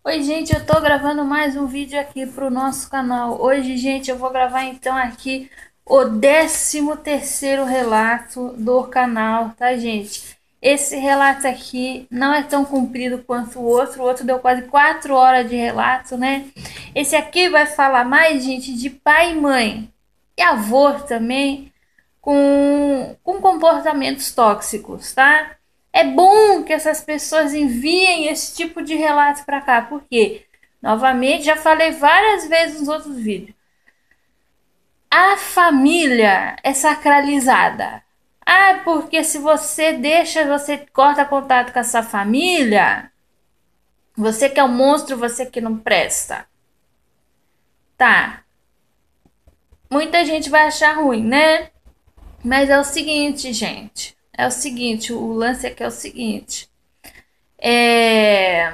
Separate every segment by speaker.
Speaker 1: Oi, gente, eu tô gravando mais um vídeo aqui pro nosso canal. Hoje, gente, eu vou gravar então aqui o 13º relato do canal, tá, gente? Esse relato aqui não é tão comprido quanto o outro deu quase 4 horas de relato, né? Esse aqui vai falar mais, gente, de pai e mãe e avô também com comportamentos tóxicos, tá? É bom que essas pessoas enviem esse tipo de relato para cá, porque, novamente, já falei várias vezes nos outros vídeos, a família é sacralizada. Ah, porque se você deixa, você corta contato com essa família, você que é um monstro, você que não presta. Tá, muita gente vai achar ruim, né? Mas é o seguinte, gente. É o seguinte, o lance aqui é o seguinte. É...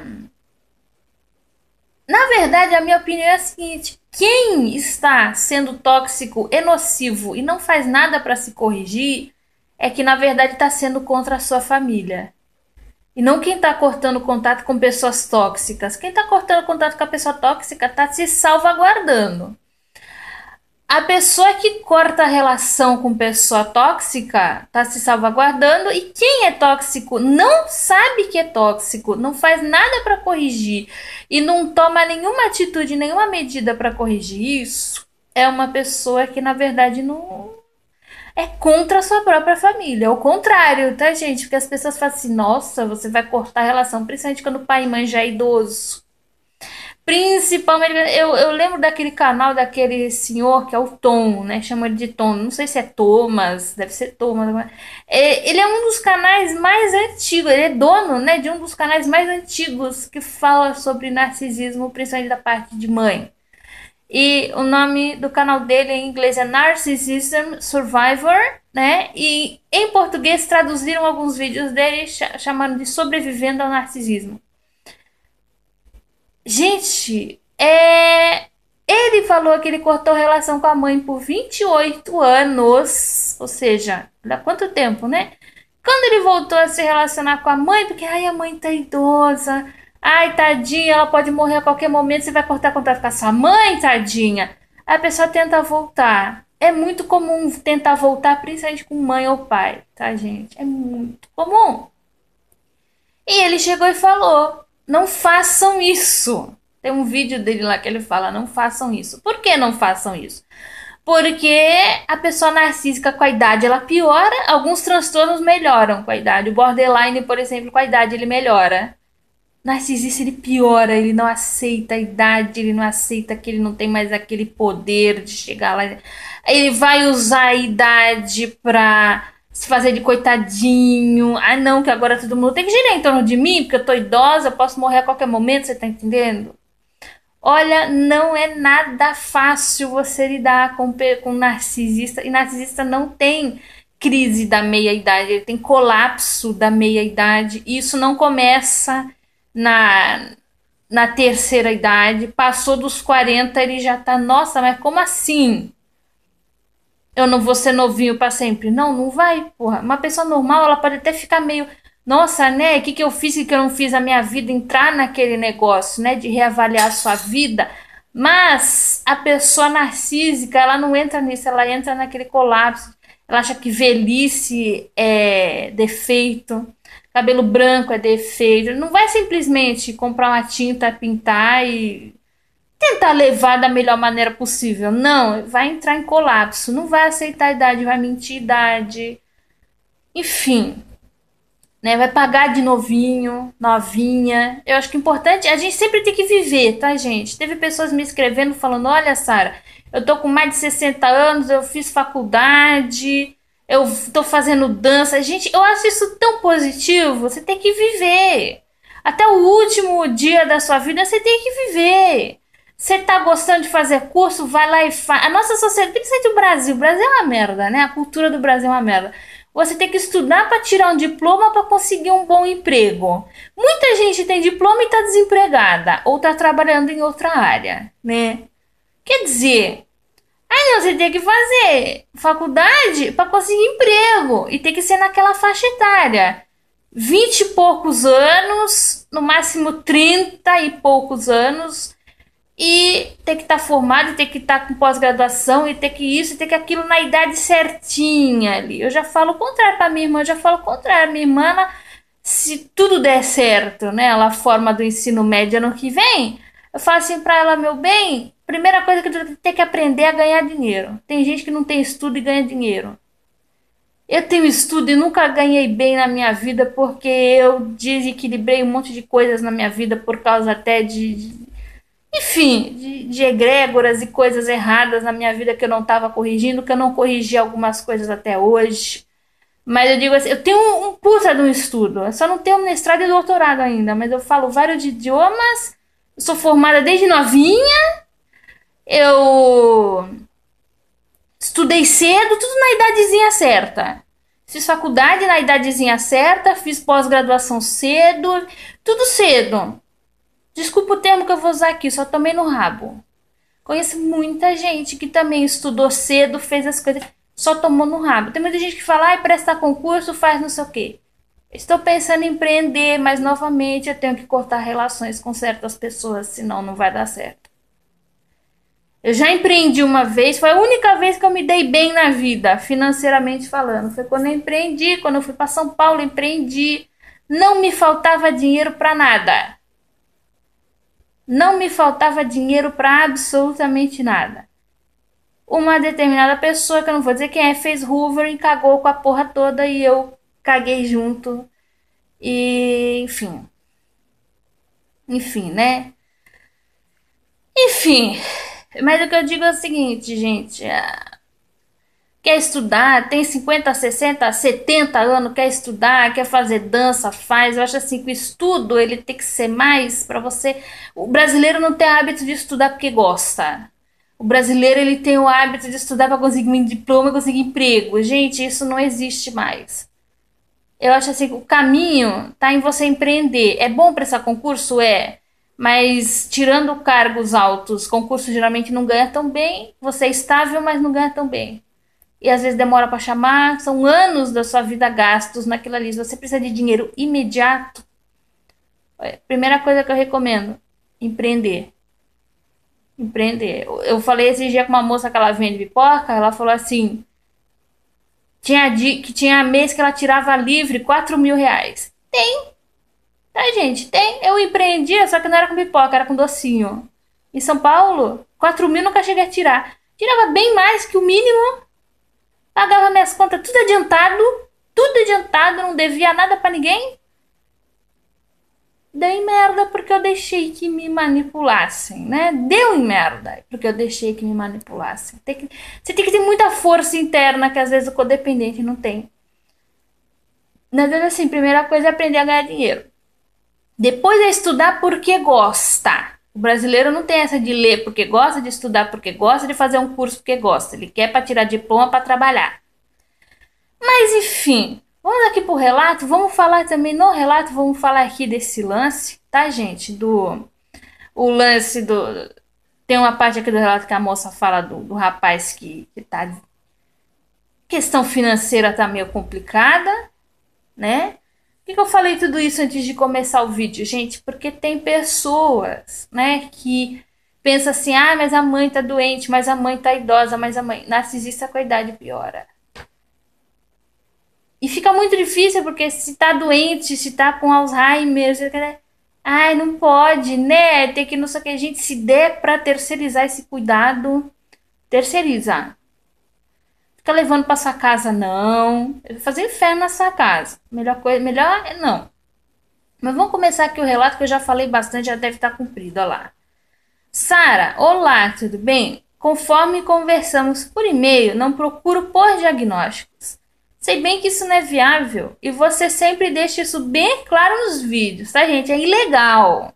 Speaker 1: Na verdade, a minha opinião é a seguinte: quem está sendo tóxico e nocivo e não faz nada para se corrigir é que, na verdade, está sendo contra a sua família. E não quem está cortando contato com pessoas tóxicas. Quem está cortando contato com a pessoa tóxica está se salvaguardando. A pessoa que corta a relação com pessoa tóxica está se salvaguardando, e quem é tóxico não sabe que é tóxico, não faz nada para corrigir e não toma nenhuma atitude, nenhuma medida para corrigir isso, é uma pessoa que na verdade não é contra a sua própria família. É o contrário, tá, gente? Porque as pessoas falam assim: nossa, você vai cortar a relação, principalmente quando o pai e mãe já é idoso. Principalmente, eu lembro daquele canal daquele senhor que é o Tom, né? Chama ele de Tom. Não sei se é Thomas, deve ser Thomas. Ele é um dos canais mais antigos, ele é dono, né, de um dos canais mais antigos que fala sobre narcisismo, principalmente da parte de mãe. E o nome do canal dele em inglês é Narcissism Survivor, né? E em português traduziram alguns vídeos dele chamando de Sobrevivendo ao Narcisismo. Gente, ele falou que ele cortou relação com a mãe por 28 anos. Ou seja, dá quanto tempo, né? Quando ele voltou a se relacionar com a mãe, porque ai, a mãe tá idosa. Ai, tadinha, ela pode morrer a qualquer momento. Você vai cortar contato com a sua mãe, tadinha. Aí a pessoa tenta voltar. É muito comum tentar voltar, principalmente com mãe ou pai, tá, gente? É muito comum. E ele chegou e falou: não façam isso. Tem um vídeo dele lá que ele fala: não façam isso. Por que não façam isso? Porque a pessoa narcísica com a idade ela piora, alguns transtornos melhoram com a idade. O borderline, por exemplo, com a idade ele melhora. Narcisista ele piora, ele não aceita a idade, ele não aceita que ele não tem mais aquele poder de chegar lá. Ele vai usar a idade pra se fazer de coitadinho. Ah, não, que agora todo mundo tem que girar em torno de mim, porque eu tô idosa, eu posso morrer a qualquer momento, você tá entendendo? Olha, não é nada fácil você lidar com narcisista, e narcisista não tem crise da meia-idade, ele tem colapso da meia-idade. Isso não começa na, na terceira idade, passou dos 40, ele já tá, nossa, mas como assim? Eu não vou ser novinho para sempre. Não, não vai, porra. Uma pessoa normal, ela pode até ficar meio, nossa, né? O que eu fiz, o que eu não fiz a minha vida, entrar naquele negócio, né? De reavaliar a sua vida. Mas a pessoa narcísica, ela não entra nisso, ela entra naquele colapso. Ela acha que velhice é defeito, cabelo branco é defeito. Não vai simplesmente comprar uma tinta, pintar e tentar levar da melhor maneira possível. Não, vai entrar em colapso, não vai aceitar a idade, vai mentir a idade. Enfim, né? Vai pagar de novinho, novinha. Eu acho que é importante, a gente sempre tem que viver, tá, gente? Teve pessoas me escrevendo falando: olha, Sara, eu tô com mais de 60 anos, eu fiz faculdade, eu tô fazendo dança. Gente, eu acho isso tão positivo. Você tem que viver. Até o último dia da sua vida, você tem que viver. Você tá gostando de fazer curso, vai lá e faz. A nossa sociedade, principalmente o Brasil é uma merda, né? A cultura do Brasil é uma merda. Você tem que estudar para tirar um diploma para conseguir um bom emprego. Muita gente tem diploma e está desempregada ou está trabalhando em outra área, né? Quer dizer, aí não, você tem que fazer faculdade para conseguir emprego e tem que ser naquela faixa etária. 20 e poucos anos, no máximo 30 e poucos anos, e ter que estar formado, e ter que estar com pós-graduação, e ter que isso, e ter que aquilo na idade certinha ali. Eu já falo o contrário para minha irmã, eu já falo o contrário. Minha irmã, se tudo der certo, né, ela forma do ensino médio ano que vem, eu falo assim para ela, meu bem, primeira coisa que tu vai ter que aprender é a ganhar dinheiro. Tem gente que não tem estudo e ganha dinheiro. Eu tenho estudo e nunca ganhei bem na minha vida porque eu desequilibrei um monte de coisas na minha vida por causa até enfim, de egrégoras e coisas erradas na minha vida que eu não estava corrigindo, que eu não corrigi algumas coisas até hoje. Mas eu digo assim, eu tenho um puta de um estudo, eu só não tenho mestrado e doutorado ainda, mas eu falo vários idiomas, eu sou formada desde novinha, eu estudei cedo, tudo na idadezinha certa. Fiz faculdade na idadezinha certa, fiz pós-graduação cedo, tudo cedo. Desculpa o termo que eu vou usar aqui, só tomei no rabo. Conheço muita gente que também estudou cedo, fez as coisas, só tomou no rabo. Tem muita gente que fala, ai, presta concurso, faz não sei o quê. Estou pensando em empreender, mas novamente eu tenho que cortar relações com certas pessoas, senão não vai dar certo. Eu já empreendi uma vez, foi a única vez que eu me dei bem na vida, financeiramente falando. Foi quando eu empreendi, quando eu fui para São Paulo, empreendi. Não me faltava dinheiro para nada. Não me faltava dinheiro para absolutamente nada. Uma determinada pessoa, que eu não vou dizer quem é, fez Hoover e cagou com a porra toda e eu caguei junto. E, enfim. Enfim, né? Enfim. Mas o que eu digo é o seguinte, gente. Quer estudar, tem 50, 60, 70 anos, quer estudar, quer fazer dança, faz. Eu acho assim que o estudo ele tem que ser mais para você. O brasileiro não tem hábito de estudar porque gosta. O brasileiro ele tem o hábito de estudar para conseguir um diploma e conseguir emprego. Gente, isso não existe mais. Eu acho assim que o caminho tá em você empreender. É bom prestar concurso? É. Mas tirando cargos altos, concurso geralmente não ganha tão bem. Você é estável, mas não ganha tão bem. E às vezes demora para chamar. São anos da sua vida gastos naquilo ali. Se você precisa de dinheiro imediato, primeira coisa que eu recomendo: empreender. Empreender. Eu falei esse dia com uma moça que ela vende pipoca. Ela falou assim: que tinha mês que ela tirava livre R$ 4.000. Tem, tá, gente? Tem. Eu empreendia, só que não era com pipoca, era com docinho. Em São Paulo, 4.000 nunca cheguei a tirar. Tirava bem mais que o mínimo. Pagava minhas contas tudo adiantado, não devia nada pra ninguém. Deu em merda porque eu deixei que me manipulassem, né? Deu em merda porque eu deixei que me manipulassem. Você tem que ter muita força interna que às vezes o codependente não tem. Na verdade, assim, primeira coisa é aprender a ganhar dinheiro. Depois é estudar porque gosta. O brasileiro não tem essa de ler porque gosta, de estudar porque gosta, de fazer um curso porque gosta. Ele quer para tirar diploma para trabalhar. Mas enfim, vamos aqui pro relato. Vamos falar também no relato, vamos falar aqui desse lance, tá, gente? O lance do. Tem uma parte aqui do relato que a moça fala do rapaz que tá. Questão financeira tá meio complicada, né? Por que eu falei tudo isso antes de começar o vídeo, gente? Porque tem pessoas, né, que pensam assim, ah, mas a mãe tá doente, mas a mãe tá idosa, mas a mãe narcisista com a idade piora. E fica muito difícil porque se tá doente, se tá com Alzheimer, ai, não pode, né? Tem que não sei o que a gente se der pra terceirizar esse cuidado, terceirizar. Fica levando pra sua casa, não. Fazer inferno na sua casa. Melhor coisa, melhor é não. Mas vamos começar aqui o relato que eu já falei bastante, já deve estar cumprido, olha lá. Sara, olá, tudo bem? Conforme conversamos por e-mail, não procuro por diagnósticos. Sei bem que isso não é viável e você sempre deixa isso bem claro nos vídeos, tá, gente? É ilegal.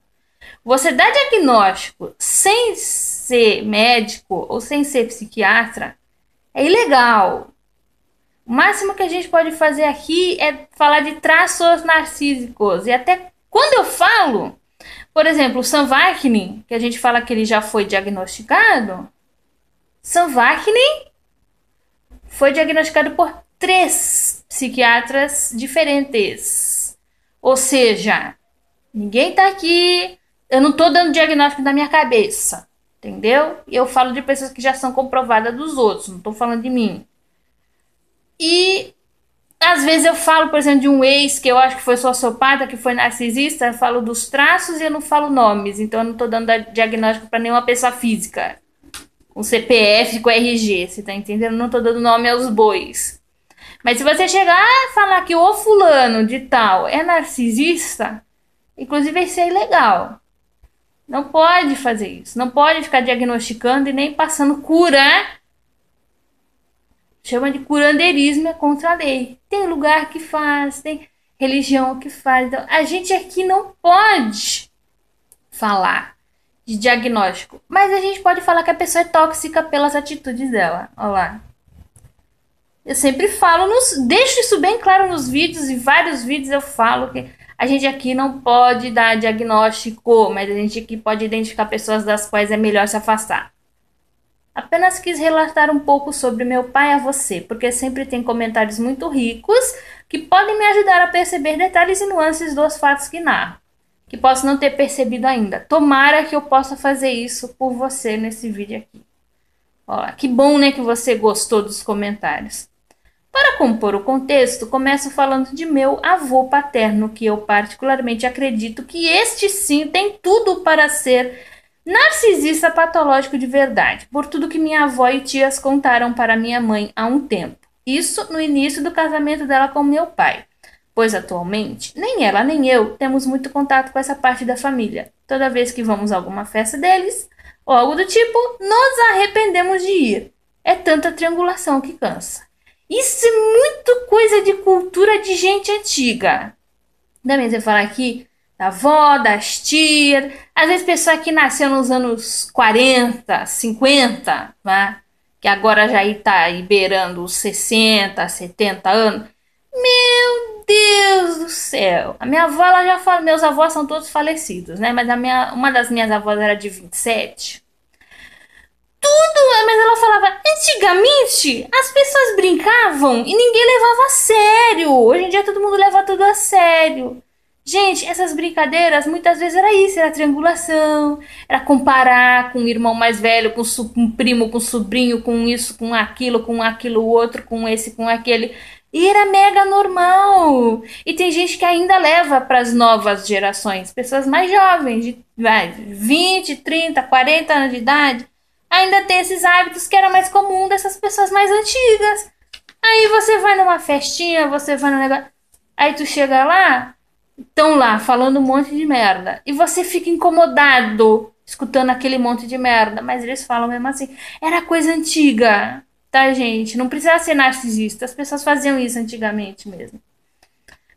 Speaker 1: Você dá diagnóstico sem ser médico ou sem ser psiquiatra é ilegal. O máximo que a gente pode fazer aqui é falar de traços narcísicos. E até quando eu falo, por exemplo, o Sam Vaknin, que a gente fala que ele já foi diagnosticado, Sam Vaknin foi diagnosticado por 3 psiquiatras diferentes. Ou seja, Ninguém tá aqui. Eu não tô dando diagnóstico da minha cabeça. Entendeu? E eu falo de pessoas que já são comprovadas dos outros. Não tô falando de mim. E às vezes eu falo, por exemplo, de um ex que eu acho que foi sociopata, que foi narcisista. Eu falo dos traços e eu não falo nomes. Então eu não tô dando diagnóstico pra nenhuma pessoa física. Com CPF, com RG. Você tá entendendo? Eu não tô dando nome aos bois. Mas se você chegar a falar que o fulano de tal é narcisista, inclusive isso é ilegal. Não pode fazer isso. Não pode ficar diagnosticando e nem passando cura. Chama de curandeirismo, é contra a lei. Tem lugar que faz, tem religião que faz. Então, a gente aqui não pode falar de diagnóstico. Mas a gente pode falar que a pessoa é tóxica pelas atitudes dela. Olha lá. Eu sempre falo, deixo isso bem claro nos vídeos, e vários vídeos eu falo que a gente aqui não pode dar diagnóstico, mas a gente aqui pode identificar pessoas das quais é melhor se afastar. Apenas quis relatar um pouco sobre meu pai a você, porque sempre tem comentários muito ricos que podem me ajudar a perceber detalhes e nuances dos fatos que narro, que posso não ter percebido ainda. Tomara que eu possa fazer isso por você nesse vídeo aqui. Ó, que bom, né, que você gostou dos comentários. Para compor o contexto, começo falando de meu avô paterno, que eu particularmente acredito que este sim tem tudo para ser narcisista patológico de verdade, por tudo que minha avó e tias contaram para minha mãe há um tempo. Isso no início do casamento dela com meu pai, pois atualmente nem ela nem eu temos muito contato com essa parte da família. Toda vez que vamos a alguma festa deles, ou algo do tipo, nos arrependemos de ir. É tanta triangulação que cansa. Isso é muito coisa de cultura de gente antiga. Também você fala aqui da avó, das tias, às vezes pessoa que nasceu nos anos 40, 50, né? Que agora já está aí beirando os 60, 70 anos. Meu Deus do céu! A minha avó, ela já fala, meus avós são todos falecidos, né? Mas uma das minhas avós era de 27. Mas ela falava, antigamente as pessoas brincavam e ninguém levava a sério. Hoje em dia todo mundo leva tudo a sério. Gente, essas brincadeiras muitas vezes era isso, era triangulação, era comparar com o irmão mais velho, com um primo, com sobrinho, com isso, com aquilo outro, com esse, com aquele. E era mega normal. E tem gente que ainda leva para as novas gerações, pessoas mais jovens, de 20, 30, 40 anos de idade, ainda tem esses hábitos que era mais comum dessas pessoas mais antigas. Aí você vai numa festinha, você vai num negócio. Aí tu chega lá, estão lá falando um monte de merda. E você fica incomodado escutando aquele monte de merda. Mas eles falam mesmo assim. Era coisa antiga, tá, gente? Não precisa ser narcisista. As pessoas faziam isso antigamente mesmo.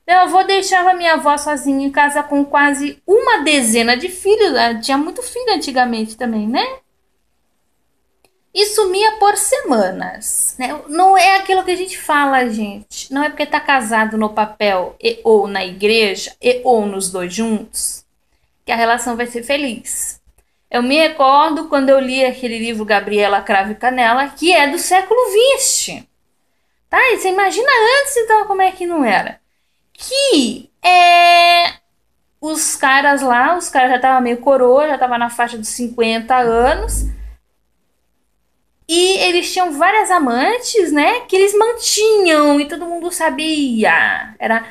Speaker 1: Meu avô deixava minha avó sozinha em casa com quase uma dezena de filhos. Tinha muito filho antigamente também, né? E sumia por semanas, né? Não é aquilo que a gente fala, gente. Não é porque tá casado no papel e ou na igreja e ou nos dois juntos que a relação vai ser feliz. Eu me recordo quando eu li aquele livro Gabriela Cravo e Canela, que é do século XX. Tá? E você imagina antes, então, como é que não era? Que os caras lá, os caras já estavam meio coroa, já estavam na faixa dos 50 anos. E eles tinham várias amantes, né? Que eles mantinham e todo mundo sabia. Era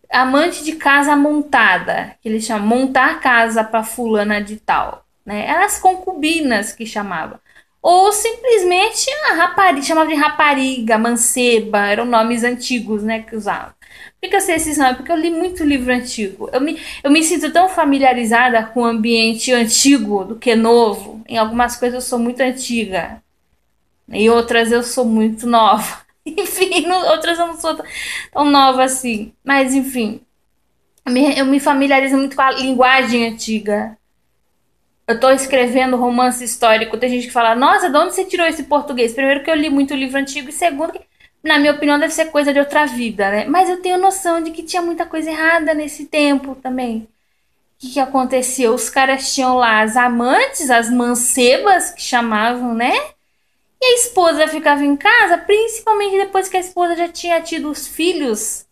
Speaker 1: amante de casa montada, que eles chamam montar casa para fulana de tal, né? Eram as concubinas que chamavam. Ou simplesmente a rapariga, chamava de rapariga, manceba, eram nomes antigos, né, que usavam. Por que eu sei esses nomes? Porque eu li muito livro antigo. Eu me sinto tão familiarizada com o ambiente antigo do que novo. Em algumas coisas eu sou muito antiga. E outras eu sou muito nova. Enfim, outras eu não sou tão nova assim. Mas enfim, eu me familiarizo muito com a linguagem antiga. Eu tô escrevendo romance histórico. Tem gente que fala, nossa, de onde você tirou esse português? Primeiro que eu li muito livro antigo. E segundo que, na minha opinião, deve ser coisa de outra vida, né? Mas eu tenho noção de que tinha muita coisa errada nesse tempo também. O que acontecia? Os caras tinham lá as amantes, as mancebas, que chamavam, né? E a esposa ficava em casa, principalmente depois que a esposa já tinha tido os filhos.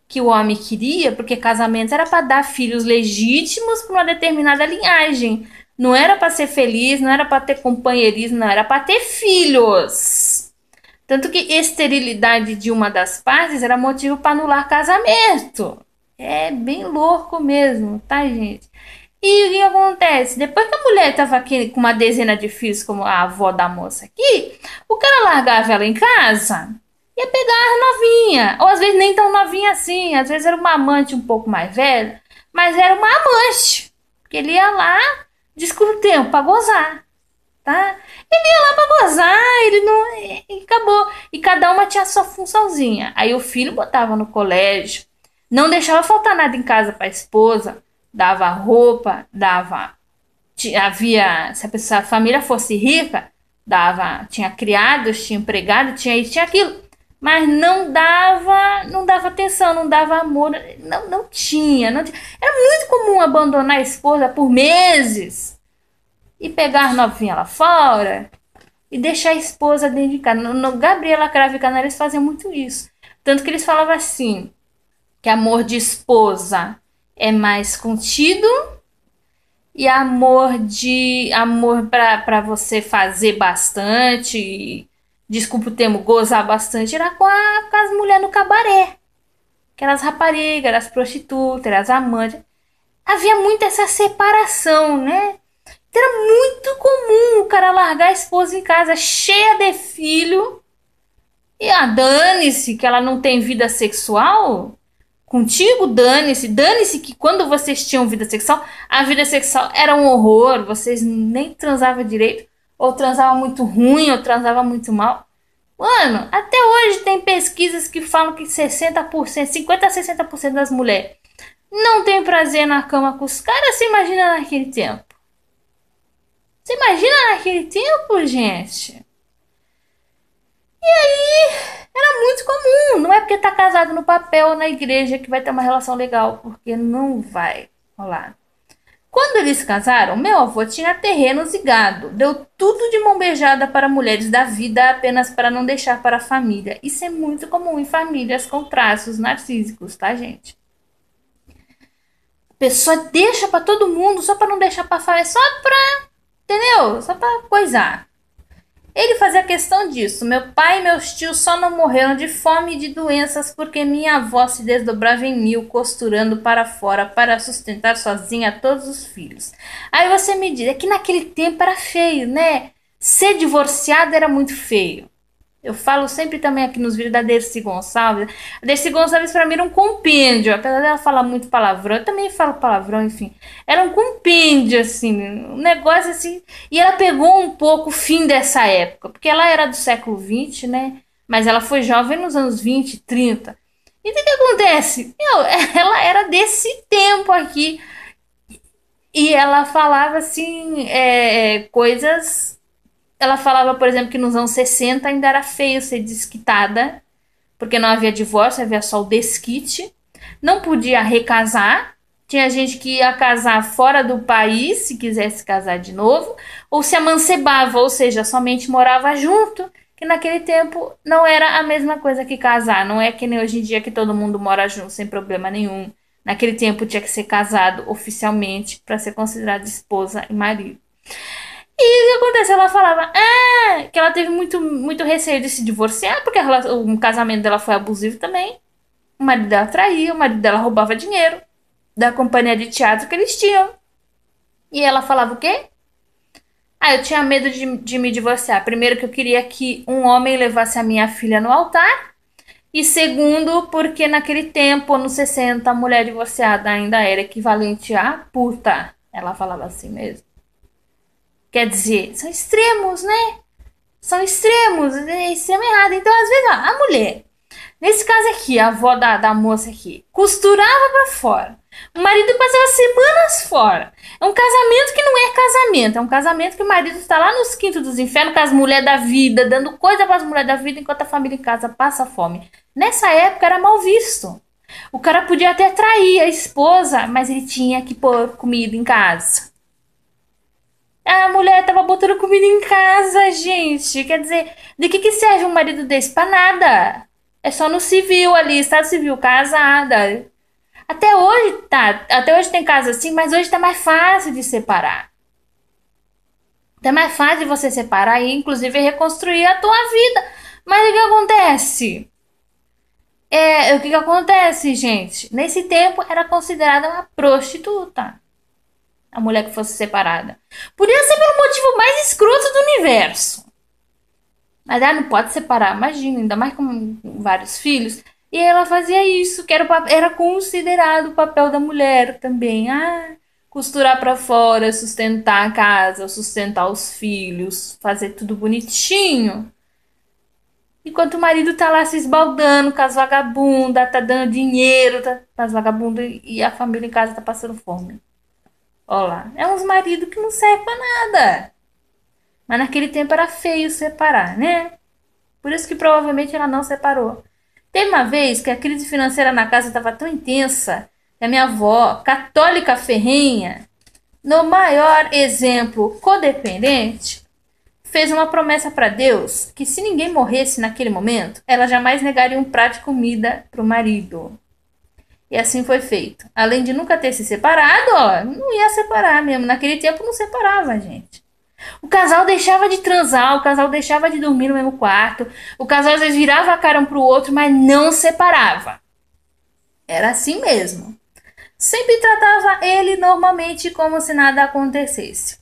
Speaker 1: que o homem queria, porque casamento era para dar filhos legítimos para uma determinada linhagem. Não era para ser feliz, não era para ter companheirismo, não era para ter filhos. Tanto que esterilidade de uma das partes era motivo para anular casamento. É bem louco mesmo, tá, gente? E o que acontece? Depois que a mulher estava aqui com uma dezena de filhos, como a avó da moça aqui, o cara largava ela em casa, ia pegar a novinha. Ou às vezes nem tão novinha assim, às vezes era uma amante um pouco mais velha, mas era uma amante. Porque ele ia lá, desculpa o tempo, pra gozar, tá? Ele ia lá pra gozar, ele não. E acabou. E cada uma tinha a sua funçãozinha. Aí o filho botava no colégio, não deixava faltar nada em casa pra esposa, dava roupa, dava. Havia. Se a família fosse rica, dava. Tinha criados, tinha empregado, tinha isso, tinha aquilo. Mas não dava atenção, não dava amor, não tinha. Era muito comum abandonar a esposa por meses e pegar a novinha lá fora e deixar a esposa dentro de casa. No Gabriela Cravo e Cana, eles faziam muito isso. Tanto que eles falavam assim, que amor de esposa é mais contido e amor para você fazer bastante, desculpa o termo, gozar bastante, era com as mulheres no cabaré. Aquelas raparigas, as prostitutas, as amantes. Havia muito essa separação, né? Era muito comum o cara largar a esposa em casa cheia de filho. E dane-se que ela não tem vida sexual. Contigo, dane-se. Dane-se que quando vocês tinham vida sexual, a vida sexual era um horror. Vocês nem transavam direito. Ou transavam muito ruim, ou transavam muito mal. Mano, até hoje tem pesquisas que falam que 60%, 50 a 60% das mulheres não tem prazer na cama com os caras. Você imagina naquele tempo? Você imagina naquele tempo, gente? E aí, era muito comum. Não é porque tá casado no papel ou na igreja que vai ter uma relação legal, porque não vai rolar. Quando eles casaram, meu avô tinha terrenos e gado. Deu tudo de mão beijada para mulheres da vida apenas para não deixar para a família. Isso é muito comum em famílias com traços narcísicos, tá, gente? A pessoa deixa para todo mundo só para não deixar para a família, só pra, entendeu? Só para coisar. Ele fazia questão disso. Meu pai e meus tios só não morreram de fome e de doenças porque minha avó se desdobrava em mil, costurando para fora para sustentar sozinha todos os filhos. Aí você me diz, é que naquele tempo era feio, né? Ser divorciado era muito feio. Eu falo sempre também aqui nos vídeos da Dercy Gonçalves. A Dercy Gonçalves pra mim era um compêndio. Apesar dela falar muito palavrão, eu também falo palavrão, enfim. Era um compêndio, assim, um negócio assim. E ela pegou um pouco o fim dessa época. Porque ela era do século XX, né? Mas ela foi jovem nos anos 20, 30. E o que acontece? Meu, ela era desse tempo aqui. E ela falava, assim, coisas. Ela falava, por exemplo, que nos anos 60 ainda era feio ser desquitada, porque não havia divórcio, havia só o desquite. Não podia recasar. Tinha gente que ia casar fora do país, se quisesse casar de novo, ou se amancebava, ou seja, somente morava junto, que naquele tempo não era a mesma coisa que casar. Não é que nem hoje em dia que todo mundo mora junto sem problema nenhum. Naquele tempo tinha que ser casado oficialmente para ser considerado esposa e marido. E o que acontece? Ela falava que ela teve muito, muito receio de se divorciar, porque o casamento dela foi abusivo também. O marido dela traía, o marido dela roubava dinheiro da companhia de teatro que eles tinham. E ela falava o quê? Eu tinha medo de me divorciar. Primeiro, que eu queria que um homem levasse a minha filha no altar. E segundo, porque naquele tempo, nos 60, a mulher divorciada ainda era equivalente a puta. Ela falava assim mesmo. Quer dizer, são extremos, né? São extremos, é extremo errado. Então, às vezes, a mulher, nesse caso aqui, a avó da moça aqui, costurava pra fora. O marido passava semanas fora. É um casamento que não é casamento. É um casamento que o marido está lá nos quintos dos infernos com as mulheres da vida, dando coisa para as mulheres da vida, enquanto a família em casa passa fome. Nessa época era mal visto. O cara podia até trair a esposa, mas ele tinha que pôr comida em casa. A mulher tava botando comida em casa, gente. Quer dizer, de que serve um marido desse? Pra nada. É só no civil ali, estado civil, casada. Até hoje tá, até hoje tem casa assim, mas hoje tá mais fácil de separar. Tá mais fácil de você separar e inclusive reconstruir a tua vida. Mas o que acontece? O que que acontece, gente? Nesse tempo era considerada uma prostituta a mulher que fosse separada. Podia ser pelo motivo mais escroto do universo. Mas ela não pode separar, imagina, ainda mais com vários filhos. E ela fazia isso, que era considerado o papel da mulher também. Ah, costurar pra fora, sustentar a casa, sustentar os filhos, fazer tudo bonitinho. Enquanto o marido tá lá se esbaldando com as vagabundas, tá dando dinheiro pras vagabundas e a família em casa tá passando fome. Ó lá, é uns maridos que não servem pra nada. Mas naquele tempo era feio separar, né? Por isso que provavelmente ela não separou. Teve uma vez que a crise financeira na casa estava tão intensa que a minha avó, católica ferrenha, no maior exemplo codependente, fez uma promessa para Deus que se ninguém morresse naquele momento, ela jamais negaria um prato de comida para o marido. E assim foi feito. Além de nunca ter se separado, ó, não ia separar mesmo. Naquele tempo não separava, gente. O casal deixava de transar, o casal deixava de dormir no mesmo quarto, o casal às vezes virava a cara um pro outro, mas não separava. Era assim mesmo. Sempre tratava ele normalmente como se nada acontecesse.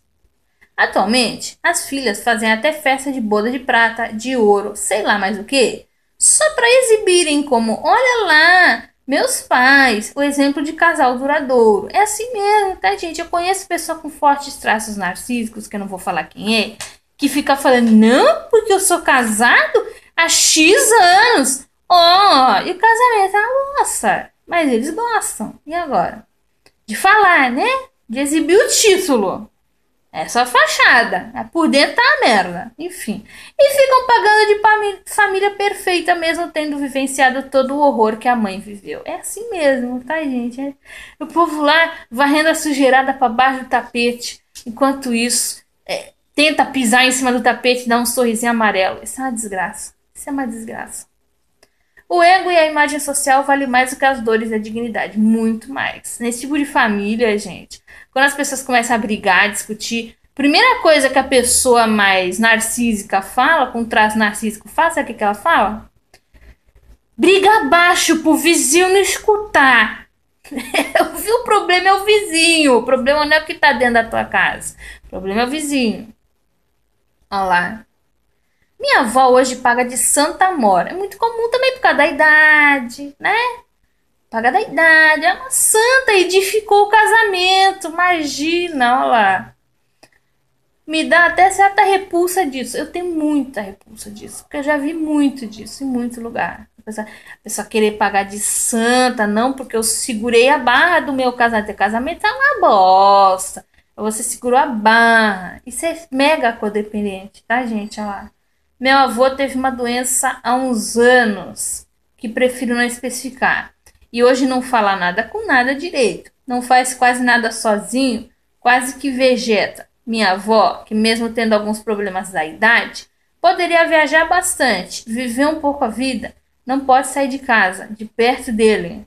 Speaker 1: Atualmente, as filhas fazem até festa de boda de prata, de ouro, sei lá mais o que, só para exibirem como, olha lá, meus pais, o exemplo de casal duradouro. É assim mesmo, tá, gente? Eu conheço pessoa com fortes traços narcísicos, que eu não vou falar quem é, que fica falando, não, porque eu sou casado há X anos. Ó, e o casamento é uma moça. Mas eles gostam. E agora? De falar, né? De exibir o título. É só fachada. Por dentro tá a merda. Enfim. E ficam pagando de família perfeita, mesmo tendo vivenciado todo o horror que a mãe viveu. É assim mesmo, tá, gente? O povo lá varrendo a sujeirada pra baixo do tapete. Enquanto isso, tenta pisar em cima do tapete e dar um sorrisinho amarelo. Isso é uma desgraça. Isso é uma desgraça. O ego e a imagem social vale mais do que as dores e a dignidade. Muito mais. Nesse tipo de família, gente, quando as pessoas começam a brigar, a discutir, primeira coisa que a pessoa mais narcísica fala, com traço narcísico faz, sabe o que ela fala? Briga baixo pro vizinho não escutar. Eu vi, o problema é o vizinho. O problema não é o que tá dentro da tua casa. O problema é o vizinho. Olha lá. Minha avó hoje paga de santa mora. É muito comum também por causa da idade, né? Paga da idade. É uma santa, edificou o casamento. Imagina, olha lá. Me dá até certa repulsa disso. Eu tenho muita repulsa disso. Porque eu já vi muito disso em muito lugar. A pessoa querer pagar de santa, não, porque eu segurei a barra do meu casamento. O casamento é uma bosta. Você segurou a barra. Isso é mega codependente, tá, gente? Olha lá. Meu avô teve uma doença há uns anos, que prefiro não especificar. E hoje não fala nada com nada direito. Não faz quase nada sozinho, quase que vegeta. Minha avó, que mesmo tendo alguns problemas da idade, poderia viajar bastante, viver um pouco a vida, não pode sair de casa, de perto dele.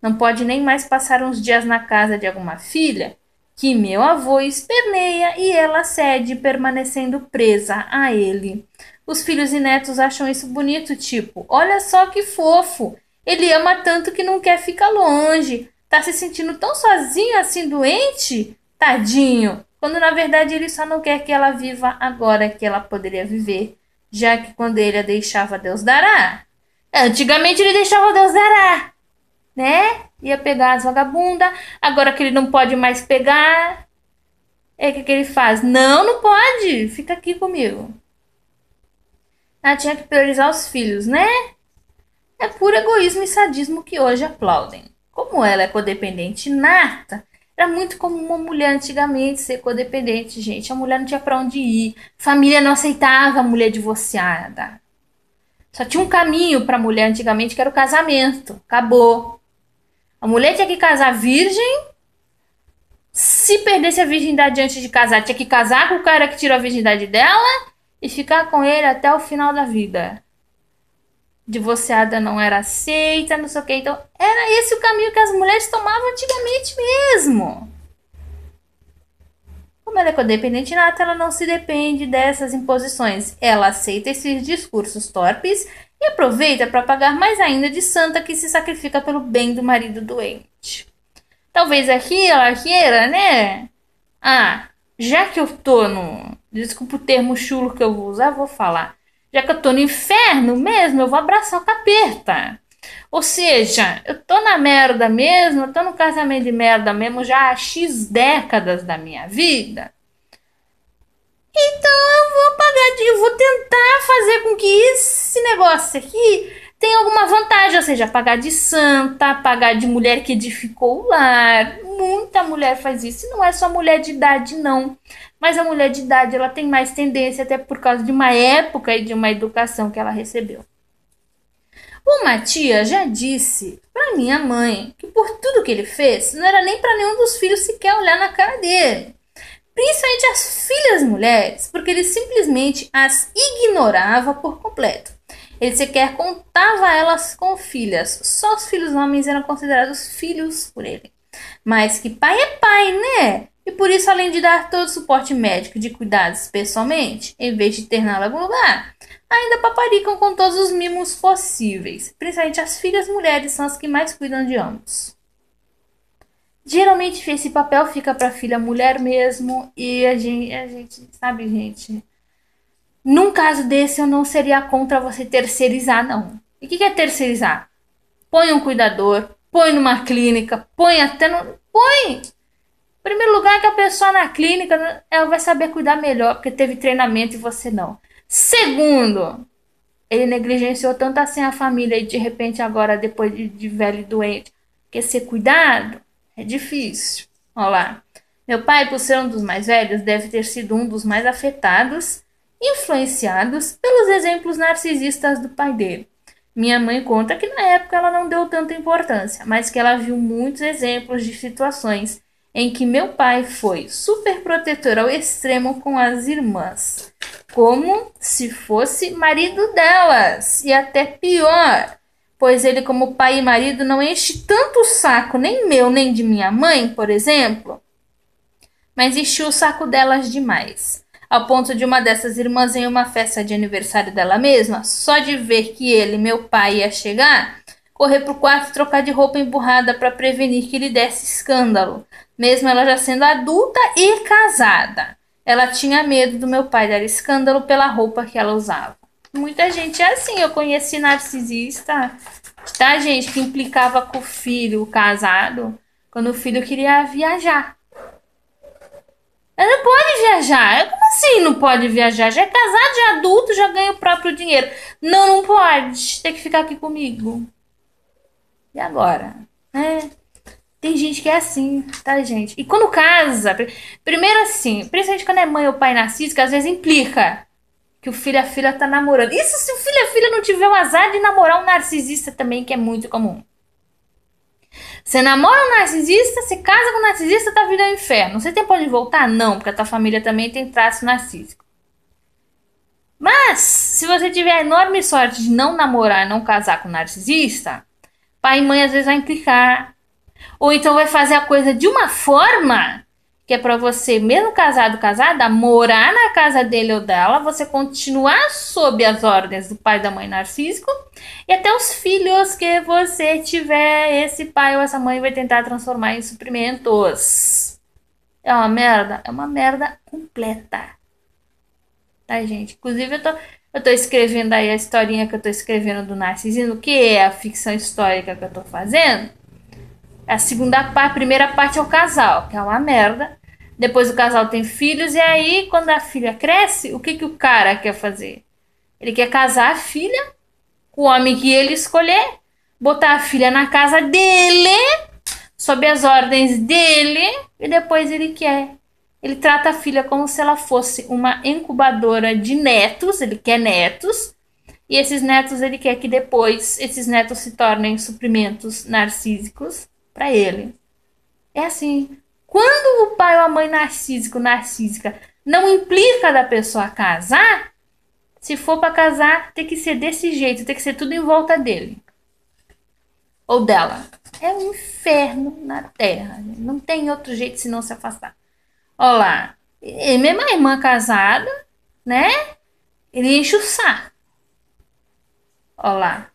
Speaker 1: Não pode nem mais passar uns dias na casa de alguma filha, que meu avô esperneia e ela cede, permanecendo presa a ele. Os filhos e netos acham isso bonito, tipo, olha só que fofo, ele ama tanto que não quer ficar longe, tá se sentindo tão sozinho assim, doente? Tadinho, quando na verdade ele só não quer que ela viva agora que ela poderia viver, já que quando ele a deixava, Deus dará. Antigamente ele deixava, Deus dará, né? Ia pegar as vagabundas, agora que ele não pode mais pegar, o que ele faz? Não, não pode, fica aqui comigo. Ela tinha que priorizar os filhos, né? É puro egoísmo e sadismo que hoje aplaudem. Como ela é codependente nata, era muito comum uma mulher antigamente ser codependente, gente. A mulher não tinha pra onde ir. Família não aceitava a mulher divorciada. Só tinha um caminho pra mulher antigamente, que era o casamento. Acabou. A mulher tinha que casar virgem. Se perdesse a virgindade antes de casar, tinha que casar com o cara que tirou a virgindade dela e ficar com ele até o final da vida. divorciada não era aceita, não sei o que. Então, era esse o caminho que as mulheres tomavam antigamente mesmo. Como ela é codependente nata, ela não se depende dessas imposições. Ela aceita esses discursos torpes e aproveita para pagar mais ainda de santa que se sacrifica pelo bem do marido doente. Talvez aqui ela queira, né? Ah, já que eu tô no. Desculpa o termo chulo que eu vou usar, vou falar. Já que eu tô no inferno mesmo, eu vou abraçar o capeta. Ou seja, eu tô na merda mesmo, eu tô no casamento de merda mesmo já há X décadas da minha vida. Então eu vou pagar de. Eu vou tentar fazer com que esse negócio aqui tenha alguma vantagem. Ou seja, pagar de santa, pagar de mulher que edificou o lar. Muita mulher faz isso. E não é só mulher de idade, não. Mas a mulher de idade ela tem mais tendência, até por causa de uma época e de uma educação que ela recebeu. Uma tia já disse para minha mãe que por tudo que ele fez, não era nem para nenhum dos filhos sequer olhar na cara dele. Principalmente as filhas mulheres, porque ele simplesmente as ignorava por completo. Ele sequer contava elas com filhas, só os filhos homens eram considerados filhos por ele. Mas que pai é pai, né? E por isso, além de dar todo o suporte médico de cuidados pessoalmente, em vez de interná-la em algum lugar, ainda paparicam com todos os mimos possíveis. Principalmente as filhas mulheres são as que mais cuidam de ambos. Geralmente esse papel fica para a filha mulher mesmo e a gente, sabe, gente, num caso desse eu não seria contra você terceirizar, não. E o que é terceirizar? Põe um cuidador, põe numa clínica, põe até no... Põe! Em primeiro lugar que a pessoa na clínica, ela vai saber cuidar melhor, porque teve treinamento e você não. Segundo, ele negligenciou tanto assim a família e de repente agora, depois de velho e doente, quer ser cuidado? É difícil. Olha lá. Meu pai, por ser um dos mais velhos, deve ter sido um dos mais afetados, influenciados pelos exemplos narcisistas do pai dele. Minha mãe conta que na época ela não deu tanta importância, mas que ela viu muitos exemplos de situações em que meu pai foi super protetor ao extremo com as irmãs, como se fosse marido delas, e até pior, pois ele, como pai e marido, não enche tanto o saco, nem meu, nem de minha mãe, por exemplo, mas encheu o saco delas demais. Ao ponto de uma dessas irmãs, em uma festa de aniversário dela mesma, só de ver que ele, meu pai, ia chegar, correr pro quarto e trocar de roupa emburrada para prevenir que lhe desse escândalo, mesmo ela já sendo adulta e casada. Ela tinha medo do meu pai dar escândalo pela roupa que ela usava. Muita gente é assim, eu conheci narcisista, tá, gente, que implicava com o filho casado, quando o filho queria viajar. Ela não pode viajar. Como assim não pode viajar? Já é casado, já é adulto, já ganha o próprio dinheiro. Não, não pode. Tem que ficar aqui comigo. E agora? É, tem gente que é assim, tá, gente? E quando casa, primeiro assim, principalmente quando é mãe ou pai narcísico, às vezes implica que o filho e a filha tá namorando. Isso se o filho e a filha não tiver o azar de namorar um narcisista também, que é muito comum. Você namora um narcisista, se casa com um narcisista, tá vida ao inferno. Você tem pode voltar? Não, porque a tua família também tem traço narcísico. Mas, se você tiver a enorme sorte de não namorar, não casar com um narcisista, pai e mãe às vezes vai implicar. Ou então vai fazer a coisa de uma forma que é para você, mesmo casado, casada, morar na casa dele ou dela, você continuar sob as ordens do pai e da mãe narcísico, e até os filhos que você tiver, esse pai ou essa mãe vai tentar transformar em suprimentos. É uma merda completa. Tá, gente? Inclusive, eu tô escrevendo aí a historinha que eu tô escrevendo do narcisismo, que é a ficção histórica que eu tô fazendo. A segunda parte, a primeira parte é o casal, que é uma merda. Depois o casal tem filhos, e aí, quando a filha cresce, o que, que o cara quer fazer? Ele quer casar a filha com o homem que ele escolher, botar a filha na casa dele, sob as ordens dele, e depois ele quer. Ele trata a filha como se ela fosse uma incubadora de netos, ele quer netos, e esses netos ele quer que depois esses netos se tornem suprimentos narcísicos para ele. É assim. Quando o pai ou a mãe narcísica não implica da pessoa casar, Se for pra casar, tem que ser desse jeito, tem que ser tudo em volta dele ou dela. É um inferno na terra. Não tem outro jeito senão se afastar. Olha lá. E mesmo a irmã casada, né? Ele enche o saco. Olha lá.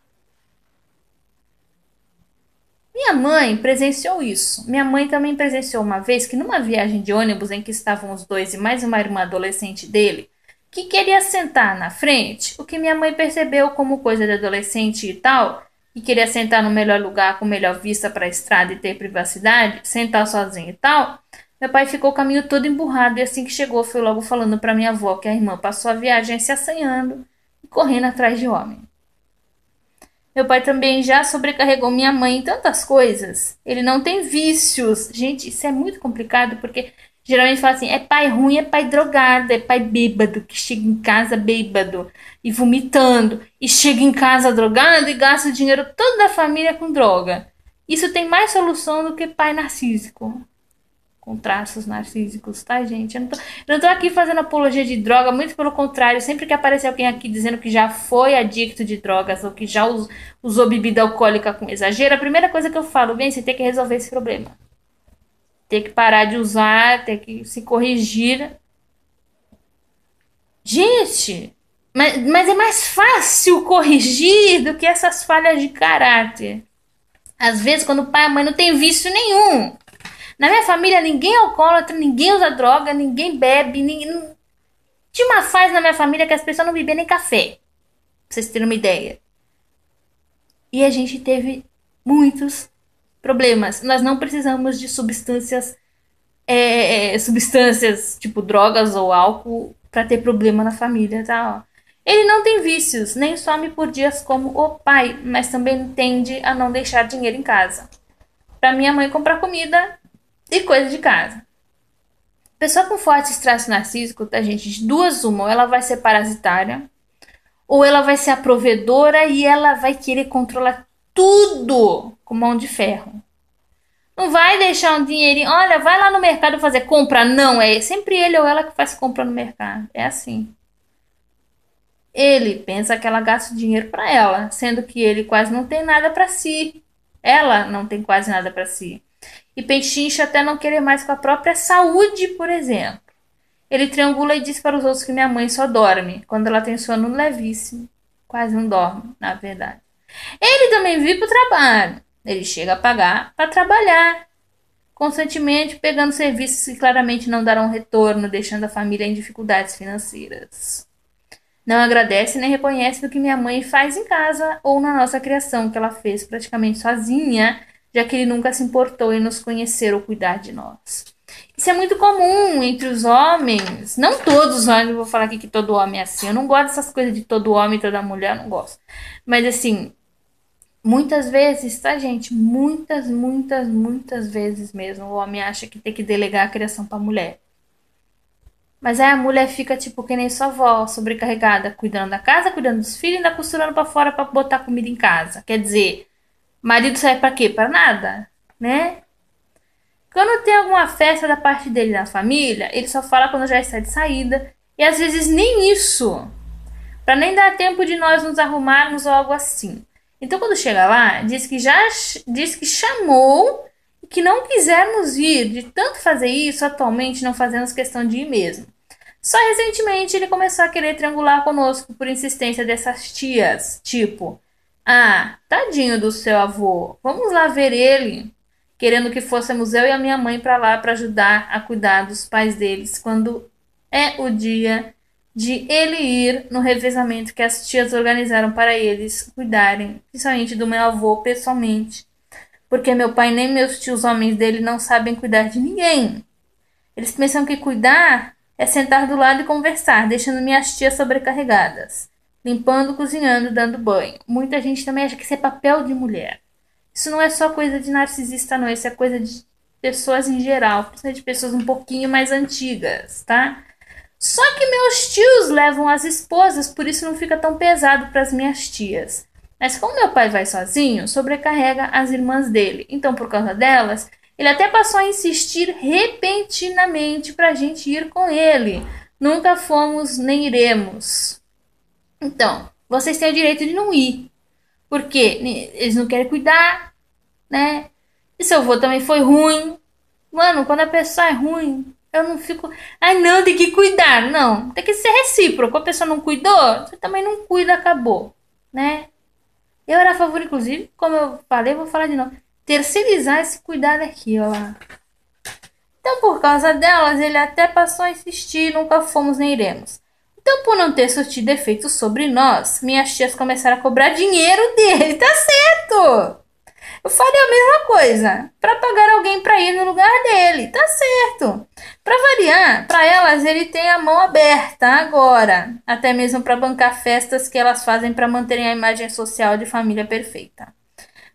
Speaker 1: Minha mãe presenciou isso. Minha mãe também presenciou uma vez que numa viagem de ônibus em que estavam os dois e mais uma irmã adolescente dele, que queria sentar na frente, o que minha mãe percebeu como coisa de adolescente e tal, que queria sentar no melhor lugar com melhor vista para a estrada e ter privacidade, sentar sozinho e tal. Meu pai ficou o caminho todo emburrado e assim que chegou foi logo falando para minha avó que a irmã passou a viagem se assanhando e correndo atrás de homem. Meu pai também já sobrecarregou minha mãe em tantas coisas. Ele não tem vícios. Gente, isso é muito complicado porque geralmente fala assim: é pai ruim, é pai drogado, é pai bêbado que chega em casa bêbado e vomitando e chega em casa drogado e gasta o dinheiro todo da família com droga. Isso tem mais solução do que pai narcísico com traços narcísicos, tá, gente? Eu não tô aqui fazendo apologia de droga, muito pelo contrário. Sempre que aparecer alguém aqui dizendo que já foi adicto de drogas ou que já usou bebida alcoólica com exagero, a primeira coisa que eu falo, bem, você tem que resolver esse problema. Tem que parar de usar, tem que se corrigir. Gente, mas é mais fácil corrigir do que essas falhas de caráter. Às vezes, quando o pai e a mãe não tem vício nenhum. Na minha família, ninguém é alcoólatra, ninguém usa droga, ninguém bebe. Ninguém... Tinha uma fase na minha família que as pessoas não bebiam nem café. Pra vocês terem uma ideia. E a gente teve muitos problemas. Nós não precisamos de substâncias tipo drogas ou álcool para ter problema na família, tá? Ó. Ele não tem vícios, nem some por dias como o pai, mas também tende a não deixar dinheiro em casa. Para minha mãe comprar comida e coisa de casa. Pessoa com fortes traços narcísicos, tá, gente? De duas uma, ou ela vai ser parasitária, ou ela vai ser a provedora e ela vai querer controlar tudo com mão de ferro. Não vai deixar um dinheirinho. Olha, vai lá no mercado fazer compra. Não, é sempre ele ou ela que faz compra no mercado. É assim. Ele pensa que ela gasta o dinheiro para ela, sendo que ele quase não tem nada para si. Ela não tem quase nada para si. E pechincha até não querer mais com a própria saúde, por exemplo. Ele triangula e diz para os outros que minha mãe só dorme, quando ela tem sono levíssimo. Quase não dorme, na verdade. Ele também vive para o trabalho. Ele chega a pagar para trabalhar, constantemente pegando serviços que claramente não darão retorno, deixando a família em dificuldades financeiras. Não agradece nem reconhece do que minha mãe faz em casa ou na nossa criação, que ela fez praticamente sozinha, já que ele nunca se importou em nos conhecer ou cuidar de nós. Isso é muito comum entre os homens. Não todos os homens, eu vou falar aqui que todo homem é assim. Eu não gosto dessas coisas de todo homem e toda mulher, eu não gosto. Mas assim, muitas vezes, tá, gente? Muitas vezes mesmo, o homem acha que tem que delegar a criação pra mulher. Mas aí a mulher fica tipo que nem sua avó, sobrecarregada, cuidando da casa, cuidando dos filhos e ainda costurando pra fora pra botar comida em casa. Quer dizer, marido serve pra quê? Pra nada, né? Quando tem alguma festa da parte dele na família, ele só fala quando já está de saída. E às vezes nem isso. Pra nem dar tempo de nós nos arrumarmos ou algo assim. Então quando chega lá, diz que chamou e que não quisermos ir. De tanto fazer isso, atualmente não fazemos questão de ir mesmo. Só recentemente ele começou a querer triangular conosco por insistência dessas tias. Tipo, ah, tadinho do seu avô, vamos lá ver ele. Querendo que fôssemos eu e a minha mãe para lá para ajudar a cuidar dos pais deles quando é o dia de ele ir no revezamento que as tias organizaram para eles cuidarem, principalmente do meu avô pessoalmente, porque meu pai nem meus tios homens dele não sabem cuidar de ninguém. Eles pensam que cuidar é sentar do lado e conversar, deixando minhas tias sobrecarregadas, limpando, cozinhando, dando banho. Muita gente também acha que isso é papel de mulher. Isso não é só coisa de narcisista, não. Isso é coisa de pessoas em geral, principalmente de pessoas um pouquinho mais antigas, tá? Só que meus tios levam as esposas, por isso não fica tão pesado para as minhas tias. Mas como meu pai vai sozinho, sobrecarrega as irmãs dele. Então, por causa delas, ele até passou a insistir repentinamente para a gente ir com ele. Nunca fomos nem iremos. Então, vocês têm o direito de não ir. Porque eles não querem cuidar, né? E seu avô também foi ruim. Mano, quando a pessoa é ruim, eu não fico. Ai, não, tem que cuidar. Não, tem que ser recíproco. A pessoa não cuidou, você também não cuida, acabou, né? Eu era a favor, inclusive, como eu falei, vou falar de novo. Terceirizar esse cuidado aqui, ó. Então, por causa delas, ele até passou a insistir, nunca fomos nem iremos. Então, por não ter surtido efeito sobre nós, minhas tias começaram a cobrar dinheiro dele, tá certo? Eu faria a mesma coisa, para pagar alguém para ir no lugar dele, tá certo? Para variar, para elas ele tem a mão aberta agora, até mesmo para bancar festas que elas fazem para manterem a imagem social de família perfeita.